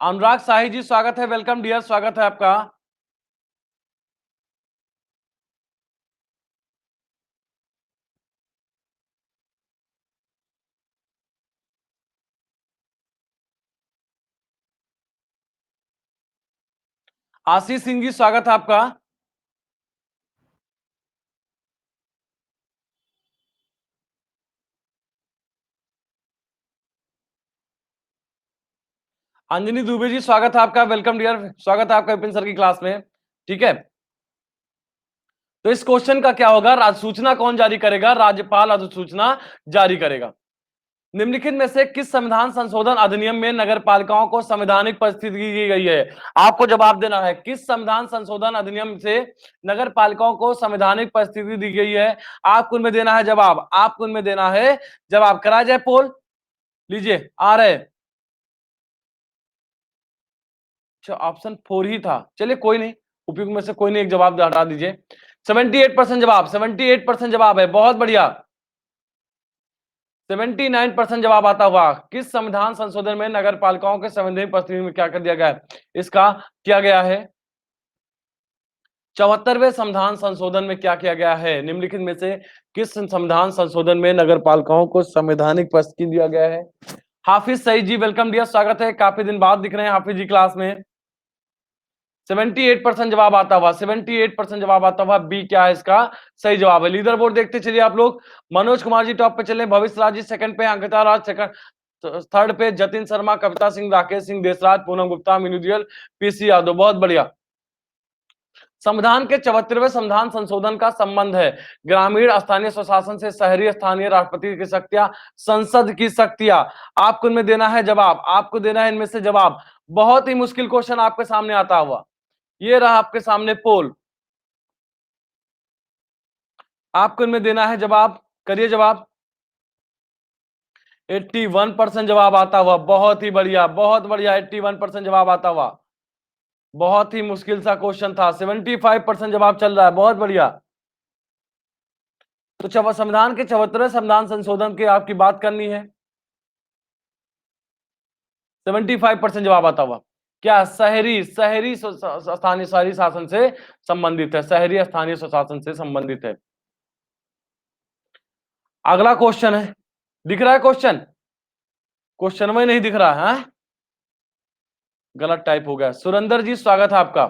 अनुराग शाही जी स्वागत है, वेलकम डियर, स्वागत है आपका। आशीष सिंह जी स्वागत है आपका। अंजनी दुबे जी स्वागत है आपका, वेलकम डियर, स्वागत है आपका विपिन सर की क्लास में। ठीक है, तो इस क्वेश्चन का क्या होगा? अधिसूचना कौन जारी करेगा? राज्यपाल अधिसूचना जारी करेगा। निम्नलिखित में से किस संविधान संशोधन अधिनियम में नगर पालिकाओं को संवैधानिक परिस्थिति दी गई है? आपको जवाब देना है। किस संविधान संशोधन अधिनियम से नगर पालिकाओं को संवैधानिक परिस्थिति दी गई है? आपको उनमें देना है जवाब, आपको उनमें देना है जवाब। करा जाए पोल, लीजिए आ रहे। अच्छा, ऑप्शन 4 ही था, चलिए कोई नहीं, उपयुक्त में से कोई नहीं, एक जवाब हटा दीजिए। 78% जवाब, 78% जवाब है, बहुत बढ़िया। 79% जवाब आता हुआ। किस संविधान संशोधन में नगर पालिकाओं के संवैधानिक परिस्थिति में क्या कर दिया गया है? इसका किया गया है 74वें संविधान संशोधन में क्या किया गया है? निम्नलिखित में से किस संविधान संशोधन में नगर पालिकाओं को संवैधानिक परिस्थिति दिया गया है? हाफिज सईद जी वेलकम डियर, स्वागत है, काफी दिन बाद दिख रहे हैं हाफिज जी क्लास में। 78% जवाब आता हुआ, 78% जवाब आता हुआ। बी क्या है इसका सही जवाब है। लीडर बोर्ड देखते चलिए आप लोग। मनोज कुमार जी टॉप पे चले, भविष्य राज जी सेकंड पे, अंकिता राज सेकंड, थर्ड पे जतिन शर्मा, कविता सिंह, राकेश सिंह, देशराज, पूनम गुप्ता, मिनुदियल, पीसी यादव, बहुत बढ़िया। संविधान के 74वें संविधान संशोधन का संबंध है ग्रामीण स्थानीय स्वशासन से शहरी स्थानीय राष्ट्रपति की शक्तियां, संसद की शक्तियां। आपको इनमें देना है जवाब, आपको देना है इनमें से जवाब। बहुत ही मुश्किल क्वेश्चन आपके सामने आता हुआ, ये रहा आपके सामने पोल, आपको इनमें देना है जवाब, करिए जवाब। 81% जवाब आता हुआ, बहुत ही बढ़िया, बहुत बढ़िया, 81% जवाब आता हुआ। बहुत ही मुश्किल सा क्वेश्चन था। 75% जवाब चल रहा है, बहुत बढ़िया। तो संविधान के 74वें संविधान संशोधन की आपकी बात करनी है। 75% जवाब आता हुआ। क्या शहरी शहरी स्थानीय शहरी शासन से संबंधित है, शहरी स्थानीय स्वशासन से संबंधित है। अगला क्वेश्चन है, दिख रहा है क्वेश्चन? क्वेश्चन में नहीं दिख रहा है, गलत टाइप हो गया। सुरेंद्र जी स्वागत है आपका।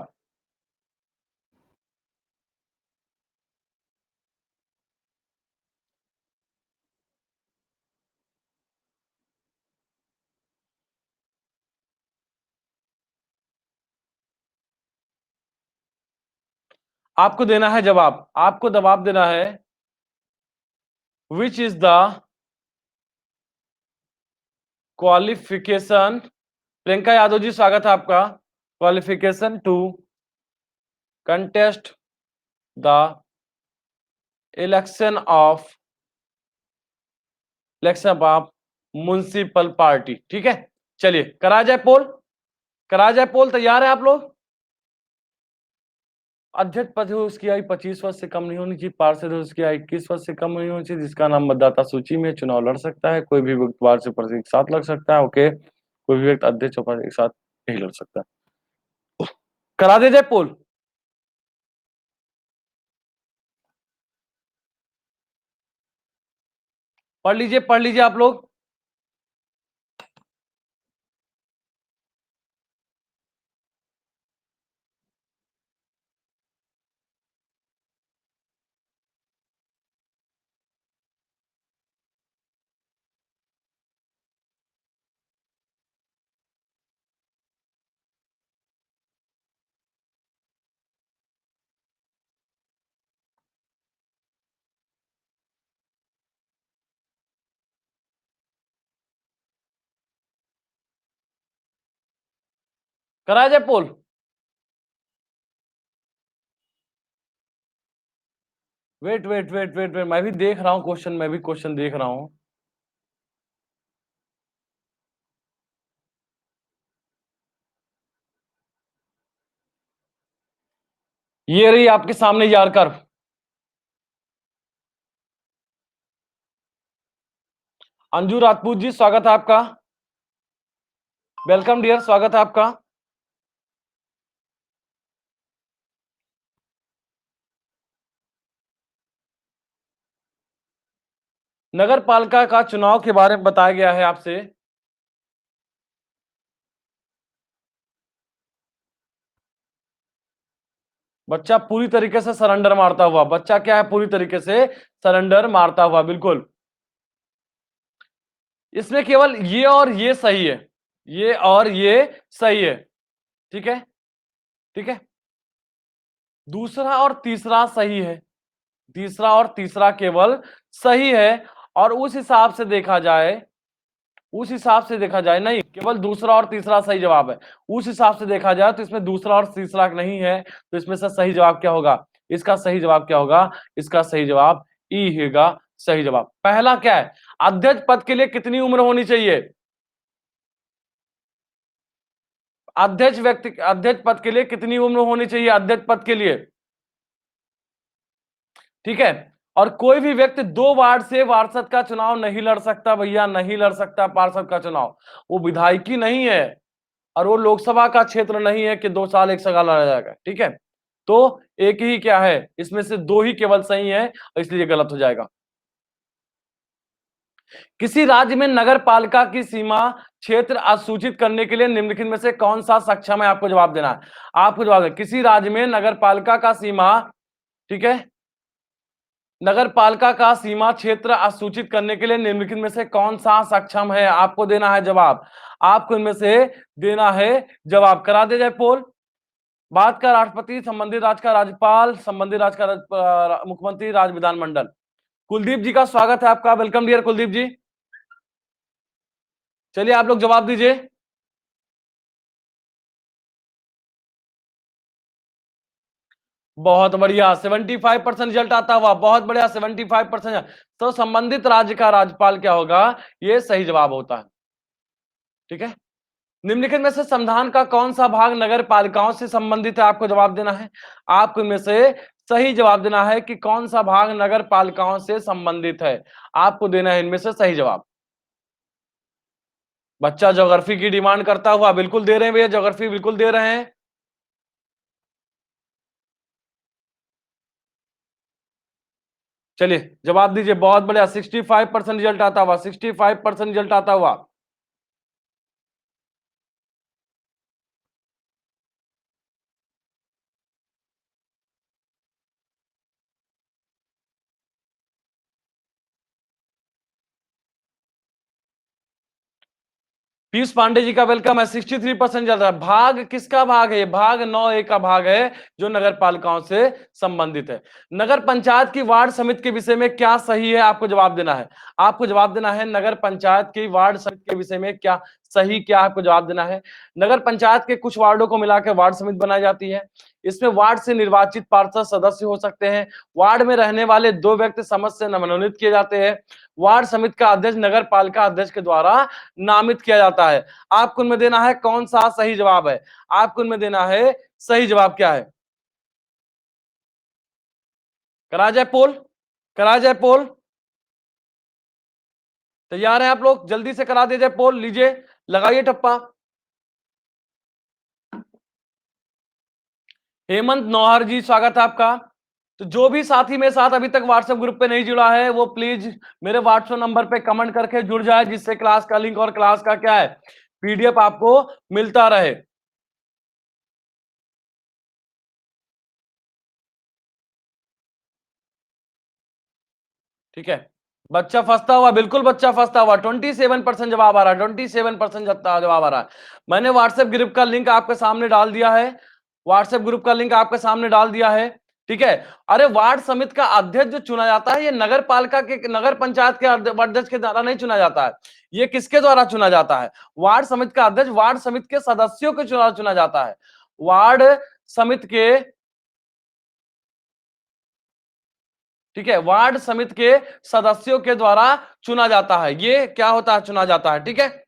आपको देना है जवाब, आपको जवाब देना है। Which is the qualification, Priyanka Yadav ji स्वागत है आपका। Qualification to contest the election of municipal party. ठीक है, चलिए करा जाए पोल, करा जाए पोल, तैयार है आप लोग? अध्यक्ष पद है उसकी आयु 25 वर्ष से कम नहीं होनी चाहिए, पार्षद है उसकी आयु 21 वर्ष से कम नहीं होनी चाहिए, जिसका नाम मतदाता सूची में चुनाव लड़ सकता है, कोई भी व्यक्ति वार्ड से प्रत्येक एक साथ लड़ सकता है। ओके, कोई भी व्यक्ति अध्यक्ष और एक साथ नहीं लड़ सकता। करा दे जाए पोल। पढ़ लीजिए आप लोग। कराया जाए poll? Wait wait wait wait wait, मैं भी देख रहा हूँ क्वेश्चन, मैं भी क्वेश्चन देख रहा हूँ। ये रही आपके सामने यार कर्व। अंजू राजपूत जी, स्वागत है आपका। वेलकम डियर, स्वागत है आपका। नगर पालिका का चुनाव के बारे में बताया गया है आपसे। बच्चा पूरी तरीके से सरेंडर मारता हुआ, बच्चा क्या है, पूरी तरीके से सरेंडर मारता हुआ, बिल्कुल। इसमें केवल ये और ये सही है, ये और ये सही है, ठीक है, ठीक है। दूसरा और तीसरा सही है, तीसरा और तीसरा केवल सही है। और उस हिसाब से देखा जाए, उस हिसाब से देखा जाए, नहीं, केवल दूसरा और तीसरा सही जवाब है। उस हिसाब से देखा जाए तो इसमें दूसरा और तीसरा नहीं है, तो इसमें से सही जवाब क्या होगा? इसका सही जवाब क्या होगा? इसका सही जवाब ई होगा सही जवाब। पहला क्या है? अध्यक्ष पद के लिए कितनी उम्र होनी चाहिए? अध्यक्ष पद के लिए कितनी उम्र होनी चाहिए? अध्यक्ष पद के लिए, ठीक है। और कोई भी व्यक्ति 2 वार्ड से पार्षद का चुनाव नहीं लड़ सकता भैया, नहीं लड़ सकता पार्षद का चुनाव। वो विधायकी नहीं है और वो लोकसभा का क्षेत्र नहीं है कि 2 साल 1 साल लड़ा जाएगा, ठीक है। तो एक ही क्या है, इसमें से 2 ही केवल सही है, इसलिए गलत हो जाएगा। किसी राज्य में नगर पालिका की सीमा क्षेत्र असूचित करने के लिए निम्नलिखित में से कौन सा सक्षम है? आपको जवाब देना है, आपको जवाब देना। किसी राज्य में नगर पालिका का सीमा, ठीक है, नगर पालिका का सीमा क्षेत्र असूचित करने के लिए निम्नलिखित में से कौन सा सक्षम है? आपको देना है जवाब, आपको इनमें से देना है जवाब। करा दे जाए पोल। भारत का राष्ट्रपति, संबंधित राज्य का राज्यपाल, संबंधित राज्य का मुख्यमंत्री, राज्य विधानमंडल। कुलदीप जी का स्वागत है आपका, वेलकम डियर कुलदीप जी। चलिए आप लोग जवाब दीजिए। बहुत बढ़िया, 75% रिजल्ट आता हुआ, बहुत बढ़िया, 75%। तो संबंधित राज्य का राज्यपाल क्या होगा? ये सही जवाब होता है, ठीक है। निम्नलिखित में से संविधान का कौन सा भाग नगर पालिकाओं से संबंधित है? आपको जवाब देना है, आपको इनमें से सही जवाब देना है कि कौन सा भाग नगर पालिकाओं से संबंधित है। आपको देना है इनमें से सही जवाब। बच्चा ज्योग्राफी की डिमांड करता हुआ, बिल्कुल दे रहे हैं भैया, ज्योग्राफी बिल्कुल दे रहे हैं। चलिए जवाब दीजिए, बहुत बढ़िया, 65% रिजल्ट आता हुआ, 65% रिजल्ट आता हुआ। पीयूष पांडे जी का वेलकम है, 63% चल रहा है। भाग किसका भाग है? भाग 9A का भाग है, जो नगर पालिकाओं से संबंधित है। नगर पंचायत की वार्ड समिति के विषय में क्या सही है? आपको जवाब देना है, आपको जवाब देना है। नगर पंचायत की वार्ड समिति के विषय में क्या सही, क्या आपको जवाब देना है। नगर पंचायत के कुछ वार्डों को मिलाकर वार्ड समिति बनाई जाती है। इसमें वार्ड से निर्वाचित पार्षद सदस्य हो सकते हैं। वार्ड में रहने वाले 2 व्यक्ति समझ से मनोनीत किए जाते हैं। वार्ड समिति का अध्यक्ष नगर पालिका अध्यक्ष के द्वारा नामित किया जाता है। आपको उनमें देना है कौन सा सही जवाब है, आपको उनमें देना है सही जवाब क्या है। करा जाए पोल, करा जाए पोल। तैयार हैं आप लोग? जल्दी से करा दे जाए पोल, लीजिए लगाइए टप्पा। हेमंत नौहर जी, स्वागत है आपका। तो जो भी साथी मेरे साथ अभी तक व्हाट्सएप ग्रुप पे नहीं जुड़ा है, वो प्लीज मेरे व्हाट्सएप नंबर पे कमेंट करके जुड़ जाए, जिससे क्लास का लिंक और क्लास का क्या है, पीडीएफ आपको मिलता रहे। ठीक है, बच्चा फंसता हुआ, बिल्कुल बच्चा फंसता हुआ, 27% जवाब आ रहा है, 27% जवाब आ रहा है। मैंने व्हाट्सएप ग्रुप का लिंक आपके सामने डाल दिया है, व्हाट्सएप ग्रुप का लिंक आपके सामने डाल दिया है। ठीक है। अरे वार्ड समिति का अध्यक्ष जो चुना जाता है, ये नगर पालिका के, नगर पंचायत के अध्यक्ष के द्वारा नहीं चुना जाता है, ये किसके द्वारा चुना जाता है? वार्ड समिति का अध्यक्ष वार्ड समिति के सदस्यों के द्वारा चुना जाता है। वार्ड समिति के, ठीक है, वार्ड समिति के सदस्यों के द्वारा चुना जाता है। ये क्या होता है? चुना जाता है। ठीक है,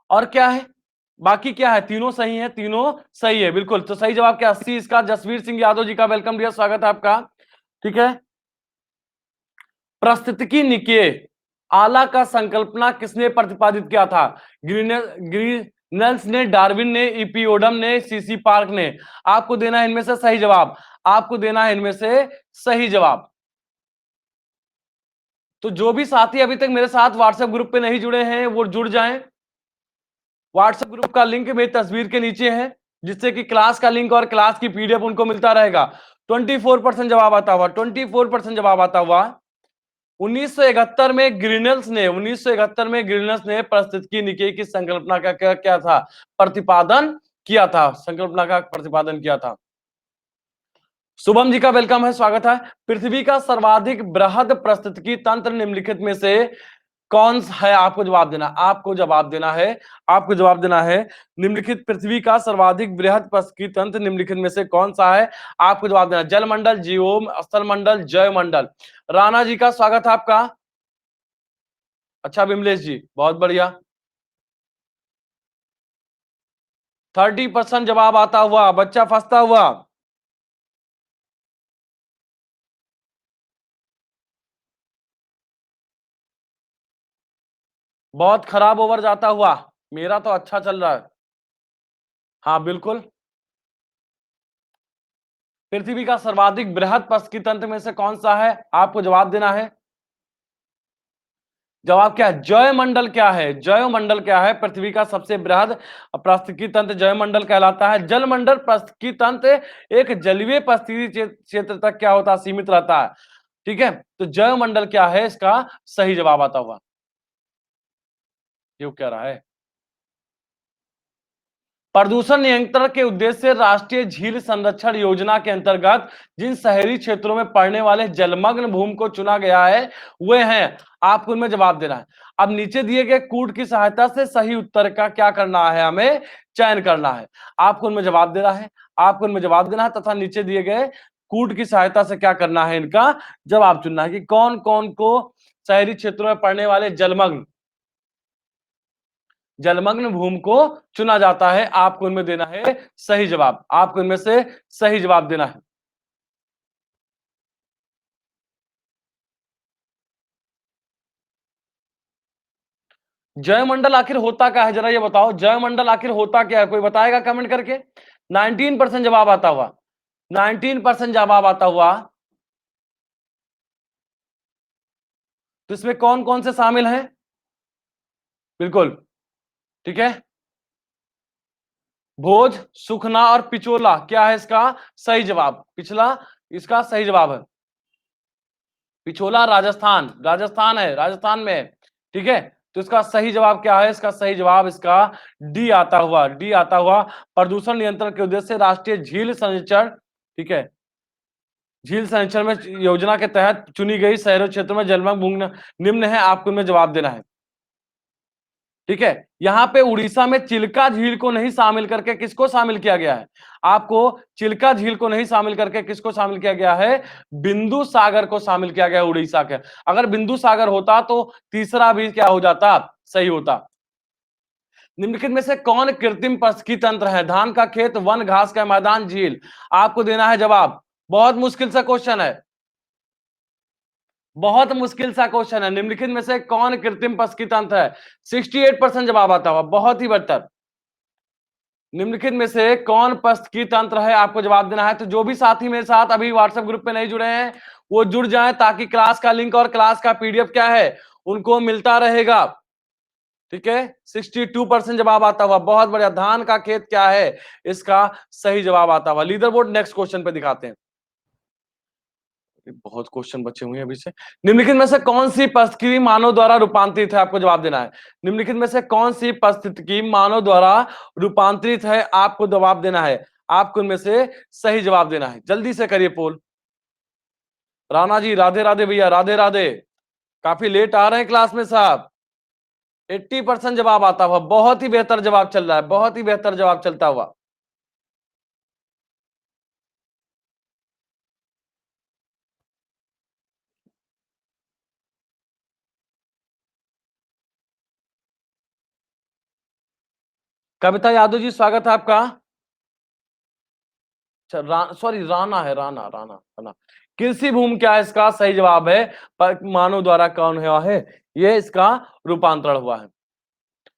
और क्या है बाकी? क्या है? तीनों सही है, तीनों सही है, बिल्कुल। तो सही जवाब क्या? सी इसका। जसवीर सिंह यादव जी का वेलकम डियर, स्वागत है आपका। ठीक है, पारिस्थितिकी निकेय आला का संकल्पना किसने प्रतिपादित किया था? ग्रीनल्स ने, डार्विन ने, इपियोडम ने, सीसी पार्क ने। आपको देना है इनमें से सही जवाब, आपको देना है इनमें से सही जवाब। तो जो भी साथी अभी तक मेरे साथ व्हाट्सएप ग्रुप पे नहीं जुड़े हैं वो जुड़ जाएं। व्हाट्सएप ग्रुप का लिंक मेरी तस्वीर के नीचे है, जिससे कि क्लास का लिंक और क्लास की पीडीएफ उनको मिलता रहेगा। 24% जवाब आता हुआ, 24% जवाब आता हुआ। 1971 में ग्रीनल्स ने, 1971 में ग्रीनल्स ने पारिस्थितिकी निकेय की संकल्पना का क्या था? प्रतिपादन किया था, संकल्पना का प्रतिपादन किया था। शुभम जी का वेलकम है, स्वागत है। पृथ्वी का सर्वाधिक बृहद पारिस्थितिकी तंत्र निम्नलिखित में से कौन सा है? आपको जवाब देना, आपको जवाब देना है, आपको जवाब देना है। निम्नलिखित पृथ्वी का सर्वाधिक बृहद पारिस्थितिकी तंत्र निम्नलिखित में से कौन सा है? आपको जवाब देना। जलमंडल, जीवोम, स्थलमंडल, जैवमंडल। राणा जी का स्वागत है आपका। अच्छा विमलेश जी, बहुत बढ़िया। 30% जवाब आता हुआ, बच्चा फंसता हुआ। बहुत खराब ओवर जाता हुआ, मेरा तो अच्छा चल रहा है। हाँ बिल्कुल। पृथ्वी का सर्वाधिक बृहद पारिस्थितिकी तंत्र में से कौन सा है? आपको जवाब देना है। जवाब क्या है? जैवमंडल। क्या है? जैवमंडल क्या है? पृथ्वी का सबसे बृहद पारिस्थितिकी तंत्र जैवमंडल कहलाता है। जलमंडल पारिस्थितिकी तंत्र एक जलीय पारिस्थितिकी क्षेत्र तक क्या होता है? सीमित रहता है। ठीक है, तो जैवमंडल क्या है? इसका सही जवाब आता हुआ। ये कह रहा है प्रदूषण नियंत्रण के उद्देश्य से राष्ट्रीय झील संरक्षण योजना के अंतर्गत जिन शहरी क्षेत्रों में पड़ने वाले जलमग्न भूमि को चुना गया है वे हैं। आपको उनमें जवाब देना है। अब नीचे दिए गए कूट की सहायता से सही उत्तर का क्या करना है? हमें चयन करना है। आपको उनमें जवाब देना है, आपको उनमें जवाब देना है, तथा नीचे दिए गए कूट की सहायता से क्या करना है? इनका जवाब चुनना है कि कौन कौन को शहरी क्षेत्रों में पड़ने वाले जलमग्न भूमि को चुना जाता है। आपको इनमें देना है सही जवाब, आपको इनमें से सही जवाब देना है। जयमंडल आखिर होता क्या है? जरा ये बताओ, जयमंडल आखिर होता क्या है? कोई बताएगा कमेंट करके? 19% जवाब आता हुआ, 19% जवाब आता हुआ। तो इसमें कौन कौन से शामिल हैं? बिल्कुल, ठीक है। भोज, सुखना और पिचोला क्या है इसका सही जवाब? पिछला इसका सही जवाब है। पिछोला राजस्थान, राजस्थान है, राजस्थान में है। ठीक है, तो इसका सही जवाब क्या है? इसका सही जवाब इसका डी आता हुआ, डी आता हुआ। प्रदूषण नियंत्रण के उद्देश्य से राष्ट्रीय झील संरक्षण, ठीक है, झील संरक्षण में योजना के तहत चुनी गई शहरों क्षेत्रों में जलमग्न भूमि निम्न है। आपको इनमें जवाब देना है। ठीक है, यहां पे उड़ीसा में चिल्का झील को नहीं शामिल करके किसको शामिल किया गया है? आपको चिल्का झील को नहीं शामिल करके किसको शामिल किया गया है? बिंदु सागर को शामिल किया गया उड़ीसा के। अगर बिंदु सागर होता तो तीसरा भी क्या हो जाता? सही होता। निम्नलिखित में से कौन कृत्रिम पारिस्थितिकी तंत्र है? धान का खेत, वन, घास का मैदान, झील। आपको देना है जवाब। बहुत मुश्किल सा क्वेश्चन है, बहुत मुश्किल सा क्वेश्चन है। निम्नलिखित में से कौन कृत्रिम पारिस्थितिकी तंत्र है? 68% जवाब आता हुआ, बहुत ही बेहतर। निम्नलिखित में से कौन पारिस्थितिकी तंत्र है? आपको जवाब देना है। तो जो भी साथी मेरे साथ अभी व्हाट्सएप ग्रुप पे नहीं जुड़े हैं वो जुड़ जाएं, ताकि क्लास का लिंक और क्लास का पीडीएफ क्या है उनको मिलता रहेगा। ठीक है, 62% जवाब आता हुआ, बहुत बढ़िया। धान का खेत क्या है? इसका सही जवाब आता हुआ। लीडर बोर्ड नेक्स्ट क्वेश्चन पे दिखाते हैं। बहुत क्वेश्चन बचे हुए हैं अभी से। निम्नलिखित में से कौन सी परिस्थिति मानव द्वारा रूपांतरित है? आपको जवाब देना है। निम्नलिखित में से कौन सी परिस्थिति मानव द्वारा रूपांतरित है? आपको जवाब देना है। आपको इनमें से सही जवाब देना है, जल्दी से करिए पोल। राणा जी राधे राधे भैया, राधे राधे। काफी लेट आ रहे हैं क्लास में साहब। 80% जवाब आता हुआ, बहुत ही बेहतर जवाब चल रहा है, बहुत ही बेहतर जवाब चलता हुआ। कविता यादव जी स्वागत है आपका। सॉरी राणा है, राणा राणा राणा। कृषि भूमि क्या है इसका सही जवाब है, पर मानव द्वारा कौन हुआ है, ये इसका रूपांतरण हुआ है।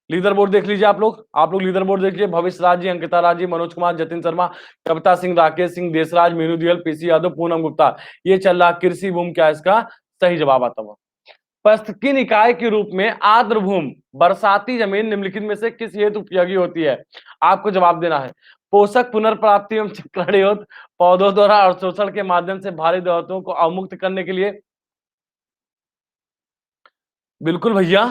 लीडर बोर्ड देख लीजिए आप लोग लीडर बोर्ड देखिए। भविष्य राज जी, अंकिता राज जी, मनोज कुमार, जतिन शर्मा, कविता सिंह, राकेश सिंह, देशराज, मीनू दियल, पीसी यादव, पूनम गुप्ता, ये चल रहा। कृषि भूमि क्या है इसका सही जवाब आता हुआ। पारिस्थितिकी निकाय के रूप में आर्द्र भूमि बरसाती जमीन निम्नलिखित में से किस हेतु उपयोगी होती है, आपको जवाब देना है। पोषक पुनर्प्राप्ति एवं चक्रण पौधों द्वारा अवशोषण के माध्यम से भारी तत्वों को अवमुक्त करने के लिए। बिल्कुल भैया,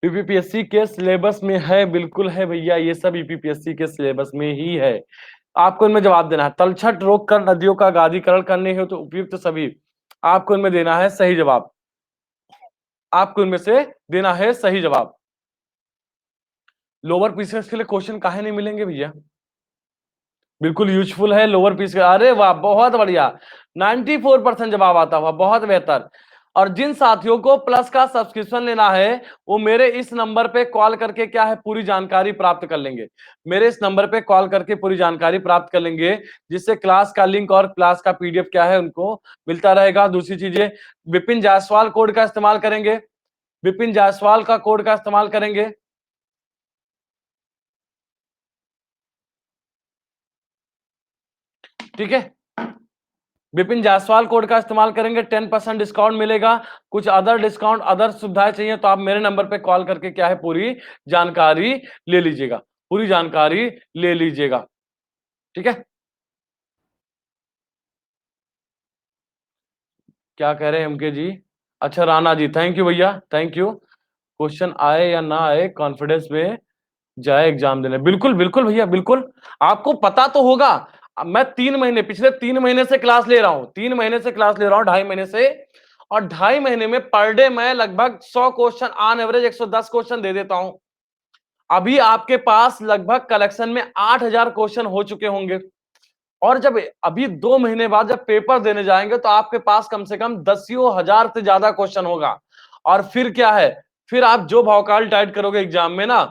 यूपीपीएससी के सिलेबस में है, बिल्कुल है भैया, ये सब यूपीपीएससी के सिलेबस में ही है। आपको इनमें जवाब देना है। तलछट रोक कर नदियों का गादीकरण करने हेतु उपयुक्त सभी, आपको इनमें देना है सही जवाब। आपको इनमें से देना है सही जवाब। लोअर पीसेस के लिए क्वेश्चन काहे नहीं मिलेंगे भैया, बिल्कुल यूजफुल है लोअर पीस का। अरे वाह बहुत बढ़िया, 94% जवाब आता हुआ, बहुत बेहतर। और जिन साथियों को प्लस का सब्सक्रिप्शन लेना है वो मेरे इस नंबर पे कॉल करके क्या है पूरी जानकारी प्राप्त कर लेंगे। मेरे इस नंबर पे कॉल करके पूरी जानकारी प्राप्त कर लेंगे, जिससे क्लास का लिंक और क्लास का पीडीएफ क्या है उनको मिलता रहेगा। दूसरी चीजें, विपिन जायसवाल कोड का इस्तेमाल करेंगे, विपिन जायसवाल का कोड का इस्तेमाल करेंगे। ठीक है, विपिन जायसवाल कोड का इस्तेमाल करेंगे, 10% डिस्काउंट मिलेगा। कुछ अदर डिस्काउंट अदर सुविधाएं चाहिए तो आप मेरे नंबर पे कॉल करके क्या है पूरी जानकारी ले लीजिएगा, पूरी जानकारी ले लीजिएगा। ठीक है, क्या कह रहे हैं एमके जी। अच्छा राणा जी, थैंक यू भैया, थैंक यू। क्वेश्चन आए या ना आए, कॉन्फिडेंस में जाए एग्जाम देने। बिल्कुल बिल्कुल भैया बिल्कुल, आपको पता तो होगा। अब मैं 3 महीने, पिछले 3 महीने से क्लास ले रहा हूं, 3 महीने से क्लास ले रहा हूं, 2.5 महीने से। और 2.5 महीने में पर डे मैं लगभग 100 क्वेश्चन, ऑन एवरेज 110 क्वेश्चन दे देता हूं। अभी आपके पास लगभग कलेक्शन में 8,000 क्वेश्चन हो चुके होंगे। और जब अभी 2 महीने बाद जब पेपर देने जाएंगे तो आपके पास कम से कम 10,000 से ज्यादा क्वेश्चन होगा। और फिर क्या है, फिर आप जो भौकाल टाइट करोगे एग्जाम में ना,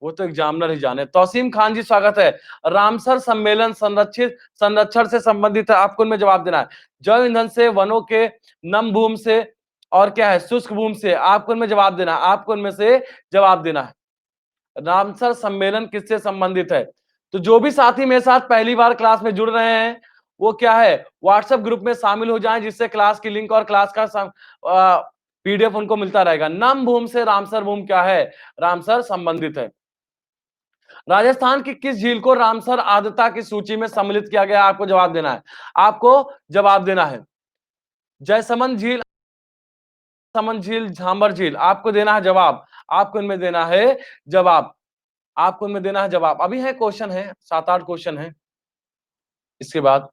वो तो एग्जामिनर ही जाने। तौसीम खान जी स्वागत है। रामसर सम्मेलन संरक्षित संरक्षण से संबंधित है, आपको इनमें जवाब देना है। जैव ईंधन से, वनों के, नम भूमि से, और क्या है शुष्क भूमि से, आपको इनमें जवाब देना है। आपको इनमें से जवाब देना है। रामसर सम्मेलन किससे संबंधित है। तो जो भी साथी मेरे साथ पहली बार क्लास में जुड़ रहे हैं वो क्या है व्हाट्सएप ग्रुप में शामिल हो जाएं, जिससे क्लास की लिंक और क्लास का पीडीएफ उनको मिलता रहेगा। नम भूमि से रामसर भूमि क्या है, रामसर संबंधित है। राजस्थान की किस झील को रामसर आर्द्रता की सूची में सम्मिलित किया गया, आपको जवाब देना है। आपको जवाब देना है जयसमंद झील, समन झील, झांबर झील, आपको देना है जवाब। आपको इनमें देना है जवाब, आपको इनमें देना है जवाब। अभी है क्वेश्चन है, 7-8 क्वेश्चन है इसके बाद।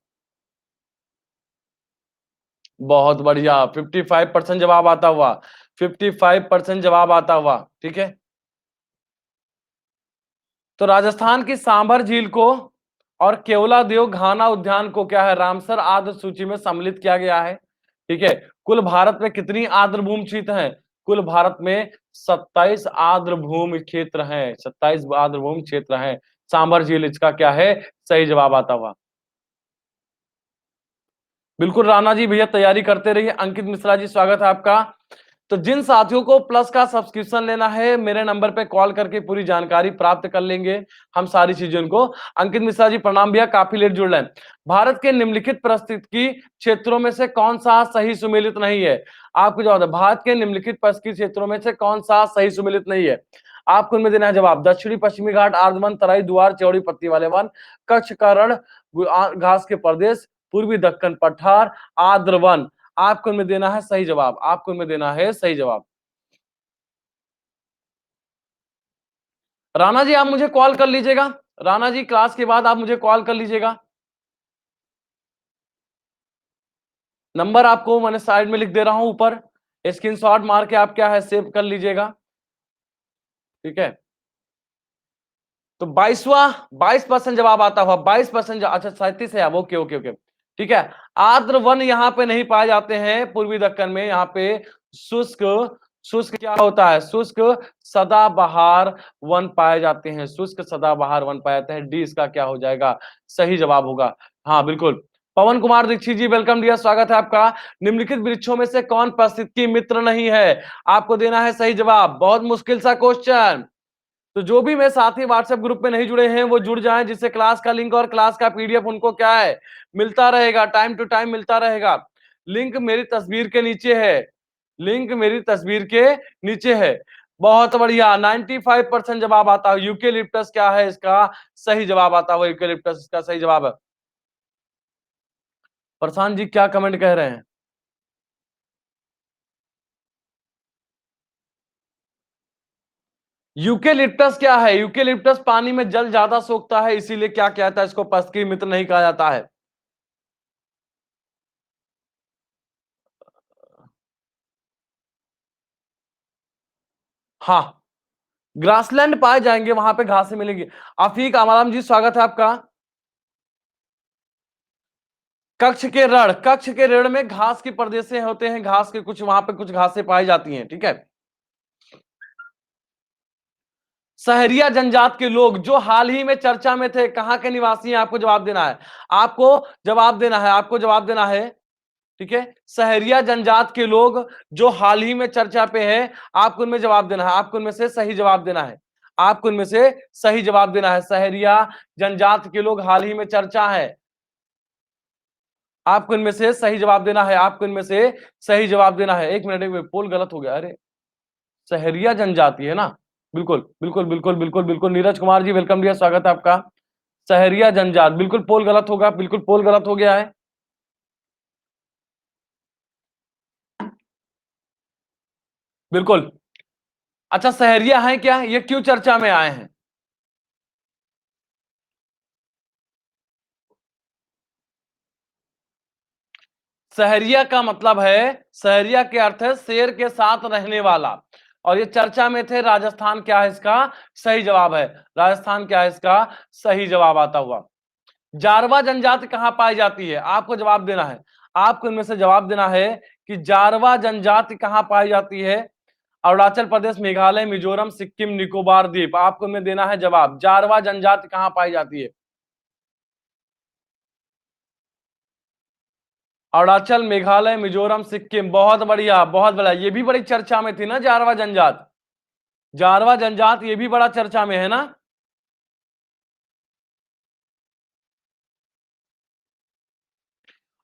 बहुत बढ़िया, 55% जवाब आता हुआ, 55% जवाब आता हुआ। ठीक है, तो राजस्थान की सांभर झील को और केवला देव घाना उद्यान को क्या है रामसर आर्द्र सूची में सम्मिलित किया गया है। ठीक है, कुल भारत में कितनी आर्द्र भूमि क्षेत्र हैं, कुल भारत में 27 आर्द्र भूमि क्षेत्र हैं, 27 आर्द्र भूमि क्षेत्र हैं। सांभर झील इसका क्या है सही जवाब आता हुआ। बिल्कुल राणा जी भैया तैयारी करते रहिए। अंकित मिश्रा जी स्वागत है आपका। तो जिन साथियों को प्लस का सब्सक्रिप्शन लेना है मेरे नंबर पे कॉल करके पूरी जानकारी प्राप्त कर लेंगे हम सारी चीजों को। अंकित मिश्रा जी प्रणाम भैया, काफी लेट जुड़ रहे हैं। भारत के निम्नलिखित परिस्थिति क्षेत्रों में से कौन सा सही सुमेलित नहीं है, आपको जवाब है। भारत के निम्नलिखित परिस्थिति क्षेत्रों में से कौन सा सही सुमेलित नहीं है, आपको इनमें देना है जवाब। दक्षिणी पश्चिमी घाट, आर्द्रवन, तराई, द्वार, चौड़ी पत्ती वाले वन, कच्छ का रण, घास के प्रदेश, पूर्वी दक्कन पठार, आर्द्रवन, आपको इनमें देना है सही जवाब। आपको इनमें देना है सही जवाब। राणा जी आप मुझे कॉल कर लीजिएगा, राणा जी क्लास के बाद आप मुझे कॉल कर लीजिएगा। नंबर आपको मैंने साइड में लिख दे रहा हूं ऊपर, स्क्रीनशॉट मार के आप क्या है सेव कर लीजिएगा, ठीक है। तो 22% जवाब आता हुआ, 22%, अच्छा 37 है, ओके ओके ओके, ठीक है। आर्द्र वन यहाँ पे नहीं पाए जाते हैं पूर्वी दक्कन में, यहाँ पे शुष्क, शुष्क क्या होता है, शुष्क सदाबहार वन पाए जाते हैं, शुष्क सदाबहार वन पाए जाते हैं। डी इसका क्या हो जाएगा, सही जवाब होगा। हाँ बिल्कुल। पवन कुमार दीक्षित जी वेलकम डियर, स्वागत है आपका। निम्नलिखित वृक्षों में से कौन पारिस्थितिकी मित्र नहीं है, आपको देना है सही जवाब। बहुत मुश्किल सा क्वेश्चन। तो जो भी मेरे साथी व्हाट्सएप ग्रुप में नहीं जुड़े हैं वो जुड़ जाएं, जिससे क्लास का लिंक और क्लास का पीडीएफ उनको क्या है मिलता रहेगा, टाइम टू टाइम मिलता रहेगा। लिंक मेरी तस्वीर के नीचे है, लिंक मेरी तस्वीर के नीचे है। बहुत बढ़िया, 95% जवाब आता है। यूकेलिप्टस क्या है इसका सही जवाब आता है, यूकेलिप्टस इसका सही जवाब है। प्रशांत जी क्या कमेंट कह रहे हैं? यूकेलिप्टस क्या है, यूकेलिप्टस पानी में जल ज्यादा सोखता है, इसीलिए क्या कहता है इसको पारिस्थितिकी मित्र नहीं कहा जाता है। हाँ, ग्रासलैंड पाए जाएंगे, वहां पे घासें मिलेंगी। आफीक आमाराम जी स्वागत है आपका। कक्ष के रण, कक्ष के रण में घास के प्रदेश होते हैं, घास के कुछ वहां पे कुछ घासें पाई जाती हैं, ठीक है। सहरिया जनजात के लोग जो हाल ही में चर्चा में थे, कहां के निवासी हैं, आपको जवाब देना है, आपको जवाब देना है, आपको जवाब देना है, ठीक है। सहरिया जनजात के लोग जो हाल ही में चर्चा पे है, आपको उनमें जवाब देना है, आपको उनमें से सही जवाब देना है, आपको उनमें से सही जवाब देना है। सहरिया जनजात के लोग हाल ही में चर्चा है, आपको इनमें से सही जवाब देना है, आपको इनमें से सही जवाब देना है। एक मिनट, एक पोल गलत हो गया, अरे सहरिया जनजाति है ना, बिल्कुल बिल्कुल बिल्कुल बिल्कुल बिल्कुल। नीरज कुमार जी वेलकम डियर, स्वागत है आपका। सहरिया जनजात, बिल्कुल पोल गलत होगा, बिल्कुल पोल गलत हो गया है, बिल्कुल। अच्छा सहरिया है क्या, ये क्यों चर्चा में आए हैं? सहरिया का मतलब है, सहरिया के अर्थ है शेर के साथ रहने वाला, और ये चर्चा में थे। राजस्थान क्या है इसका सही जवाब है, राजस्थान क्या है इसका सही जवाब आता हुआ। जारवा जनजाति कहां पाई जाती है, आपको जवाब देना है, आपको इनमें से जवाब देना है कि जारवा जनजाति कहां पाई जाती है। अरुणाचल प्रदेश, मेघालय, मिजोरम, सिक्किम, निकोबार द्वीप, आपको इनमें देना है जवाब। जारवा जनजाति कहां पाई जाती है? अरुणाचल, मेघालय, मिजोरम, सिक्किम, बहुत बढ़िया बहुत बढ़िया। ये भी बड़ी चर्चा में थी ना जारवा जनजात, जारवा जनजात ये भी बड़ा चर्चा में है ना।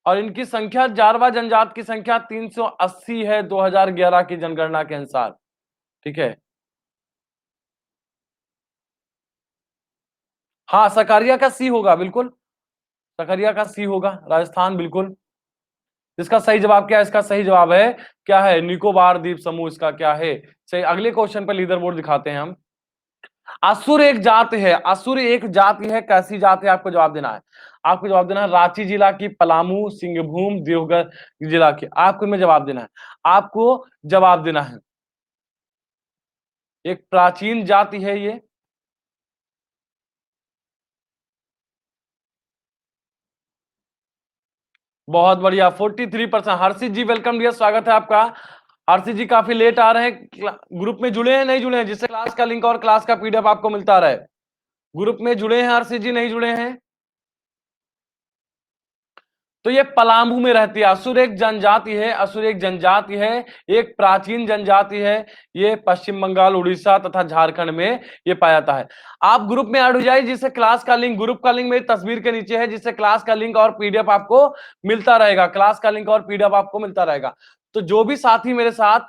और इनकी संख्या, जारवा जनजात की संख्या 380 है 2011 की जनगणना के अनुसार, ठीक है। हाँ सकरिया का सी होगा, बिल्कुल सकरिया का सी होगा, राजस्थान बिल्कुल। इसका सही जवाब क्या है, इसका सही जवाब है क्या है, निकोबार द्वीप समूह इसका क्या है सही। अगले क्वेश्चन पर लीडर बोर्ड दिखाते हैं हम। असुर एक जात है, असुर एक जाति है, कैसी जात है, आपको जवाब देना है, आपको जवाब देना है। रांची जिला की, पलामू, सिंहभूम, देवघर जिला की, आपको इनमें जवाब देना है, आपको जवाब देना है। एक प्राचीन जाति है ये, बहुत बढ़िया 43%। हर्षित जी वेलकम डियर, स्वागत है आपका। हर्षित जी काफी लेट आ रहे हैं, ग्रुप में जुड़े हैं नहीं जुड़े हैं, जिससे क्लास का लिंक और क्लास का पीडीएफ आपको मिलता रहे। ग्रुप में जुड़े हैं हर्षित जी, नहीं जुड़े हैं? तो ये पलामू में रहती है। असुर एक जनजाति है, असुर एक जनजाति है, एक प्राचीन जनजाति है। ये पश्चिम बंगाल, उड़ीसा तथा झारखंड में ये पाया जाता है। आप ग्रुप में ऐड हो जाइए, जिससे क्लास का लिंक, ग्रुप का लिंक मेरी तस्वीर के नीचे है, जिससे क्लास का लिंक और पीडीएफ आपको मिलता रहेगा, क्लास का लिंक और पीडीएफ आपको मिलता रहेगा। तो जो भी साथी मेरे साथ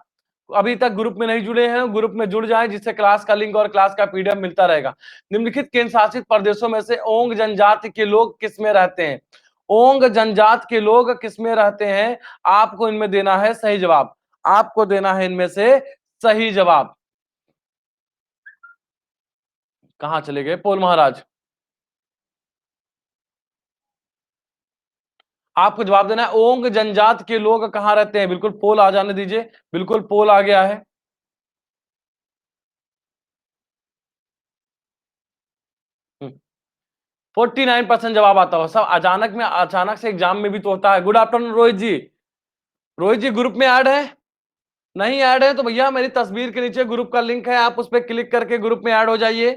अभी तक ग्रुप में नहीं जुड़े हैं, ग्रुप में जुड़ जाएं, जिससे क्लास का लिंक और क्लास का पीडीएफ मिलता रहेगा। निम्नलिखित केंद्र शासित प्रदेशों में से ओंग जनजाति के लोग किसमें रहते हैं, ओंग जनजात के लोग किसमें रहते हैं, आपको इनमें देना है सही जवाब, आपको देना है इनमें से सही जवाब। कहां चले गए पोल महाराज? आपको जवाब देना है। ओंग जनजात के लोग कहाँ रहते हैं? बिल्कुल पोल आ जाने दीजिए। बिल्कुल पोल आ गया है। 49% जवाब आता हो। सब अचानक में, अचानक से एग्जाम में भी तो होता है। गुड आफ्टरनून रोहित जी। रोहित जी ग्रुप में ऐड है? नहीं ऐड है तो भैया मेरी तस्वीर के नीचे ग्रुप का लिंक है, आप उस पर क्लिक करके ग्रुप में ऐड हो जाइए,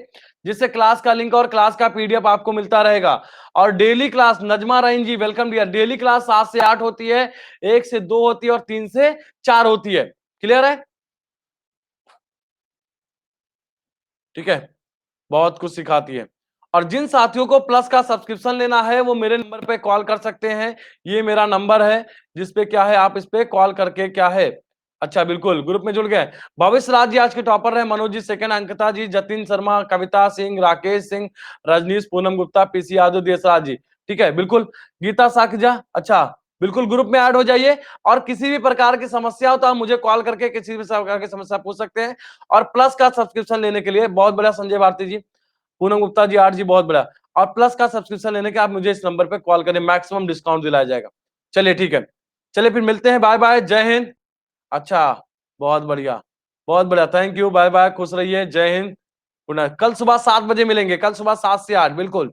जिससे क्लास का लिंक और क्लास का पीडीएफ आपको मिलता रहेगा। और डेली क्लास, नजमा रहीन जी वेलकम डियर, डेली क्लास 7 से 8 होती है, 1 से 2 होती है और 3 से 4 होती है। क्लियर है? ठीक है, बहुत कुछ सिखाती है। और जिन साथियों को प्लस का सब्सक्रिप्शन लेना है वो मेरे नंबर पे कॉल कर सकते हैं। ये मेरा नंबर है जिसपे क्या है, आप इस पे कॉल करके क्या है, अच्छा बिल्कुल ग्रुप में जुड़ गए। भविष्य राज जी आज के टॉपर रहे, मनोज जी सेकंड, अंकिता जी, जतिन शर्मा, कविता सिंह, राकेश सिंह, रजनीश, पूनम गुप्ता, पीसी यादव, देसराज जी। ठीक है बिल्कुल। गीता साखजा, अच्छा बिल्कुल ग्रुप में ऐड हो जाइए। और किसी भी प्रकार की समस्या हो तो आप मुझे कॉल करके किसी भी प्रकार की समस्या पूछ सकते हैं। और प्लस का सब्सक्रिप्शन लेने के लिए बहुत बड़ा संजय भारती जी, पूनम गुप्ता जी, आर जी बहुत बड़ा, और प्लस का सब्सक्रिप्शन लेने के आप मुझे इस नंबर पे कॉल करें, मैक्सिमम डिस्काउंट दिलाया जाएगा। चलिए ठीक है, चलिए फिर मिलते हैं, बाय बाय, जय हिंद। अच्छा, बहुत बढ़िया, बहुत बढ़िया, थैंक यू, बाय बाय, खुश रहिए, जय हिंद। कल सुबह 7 बजे मिलेंगे, कल सुबह 7 से 8 बिल्कुल।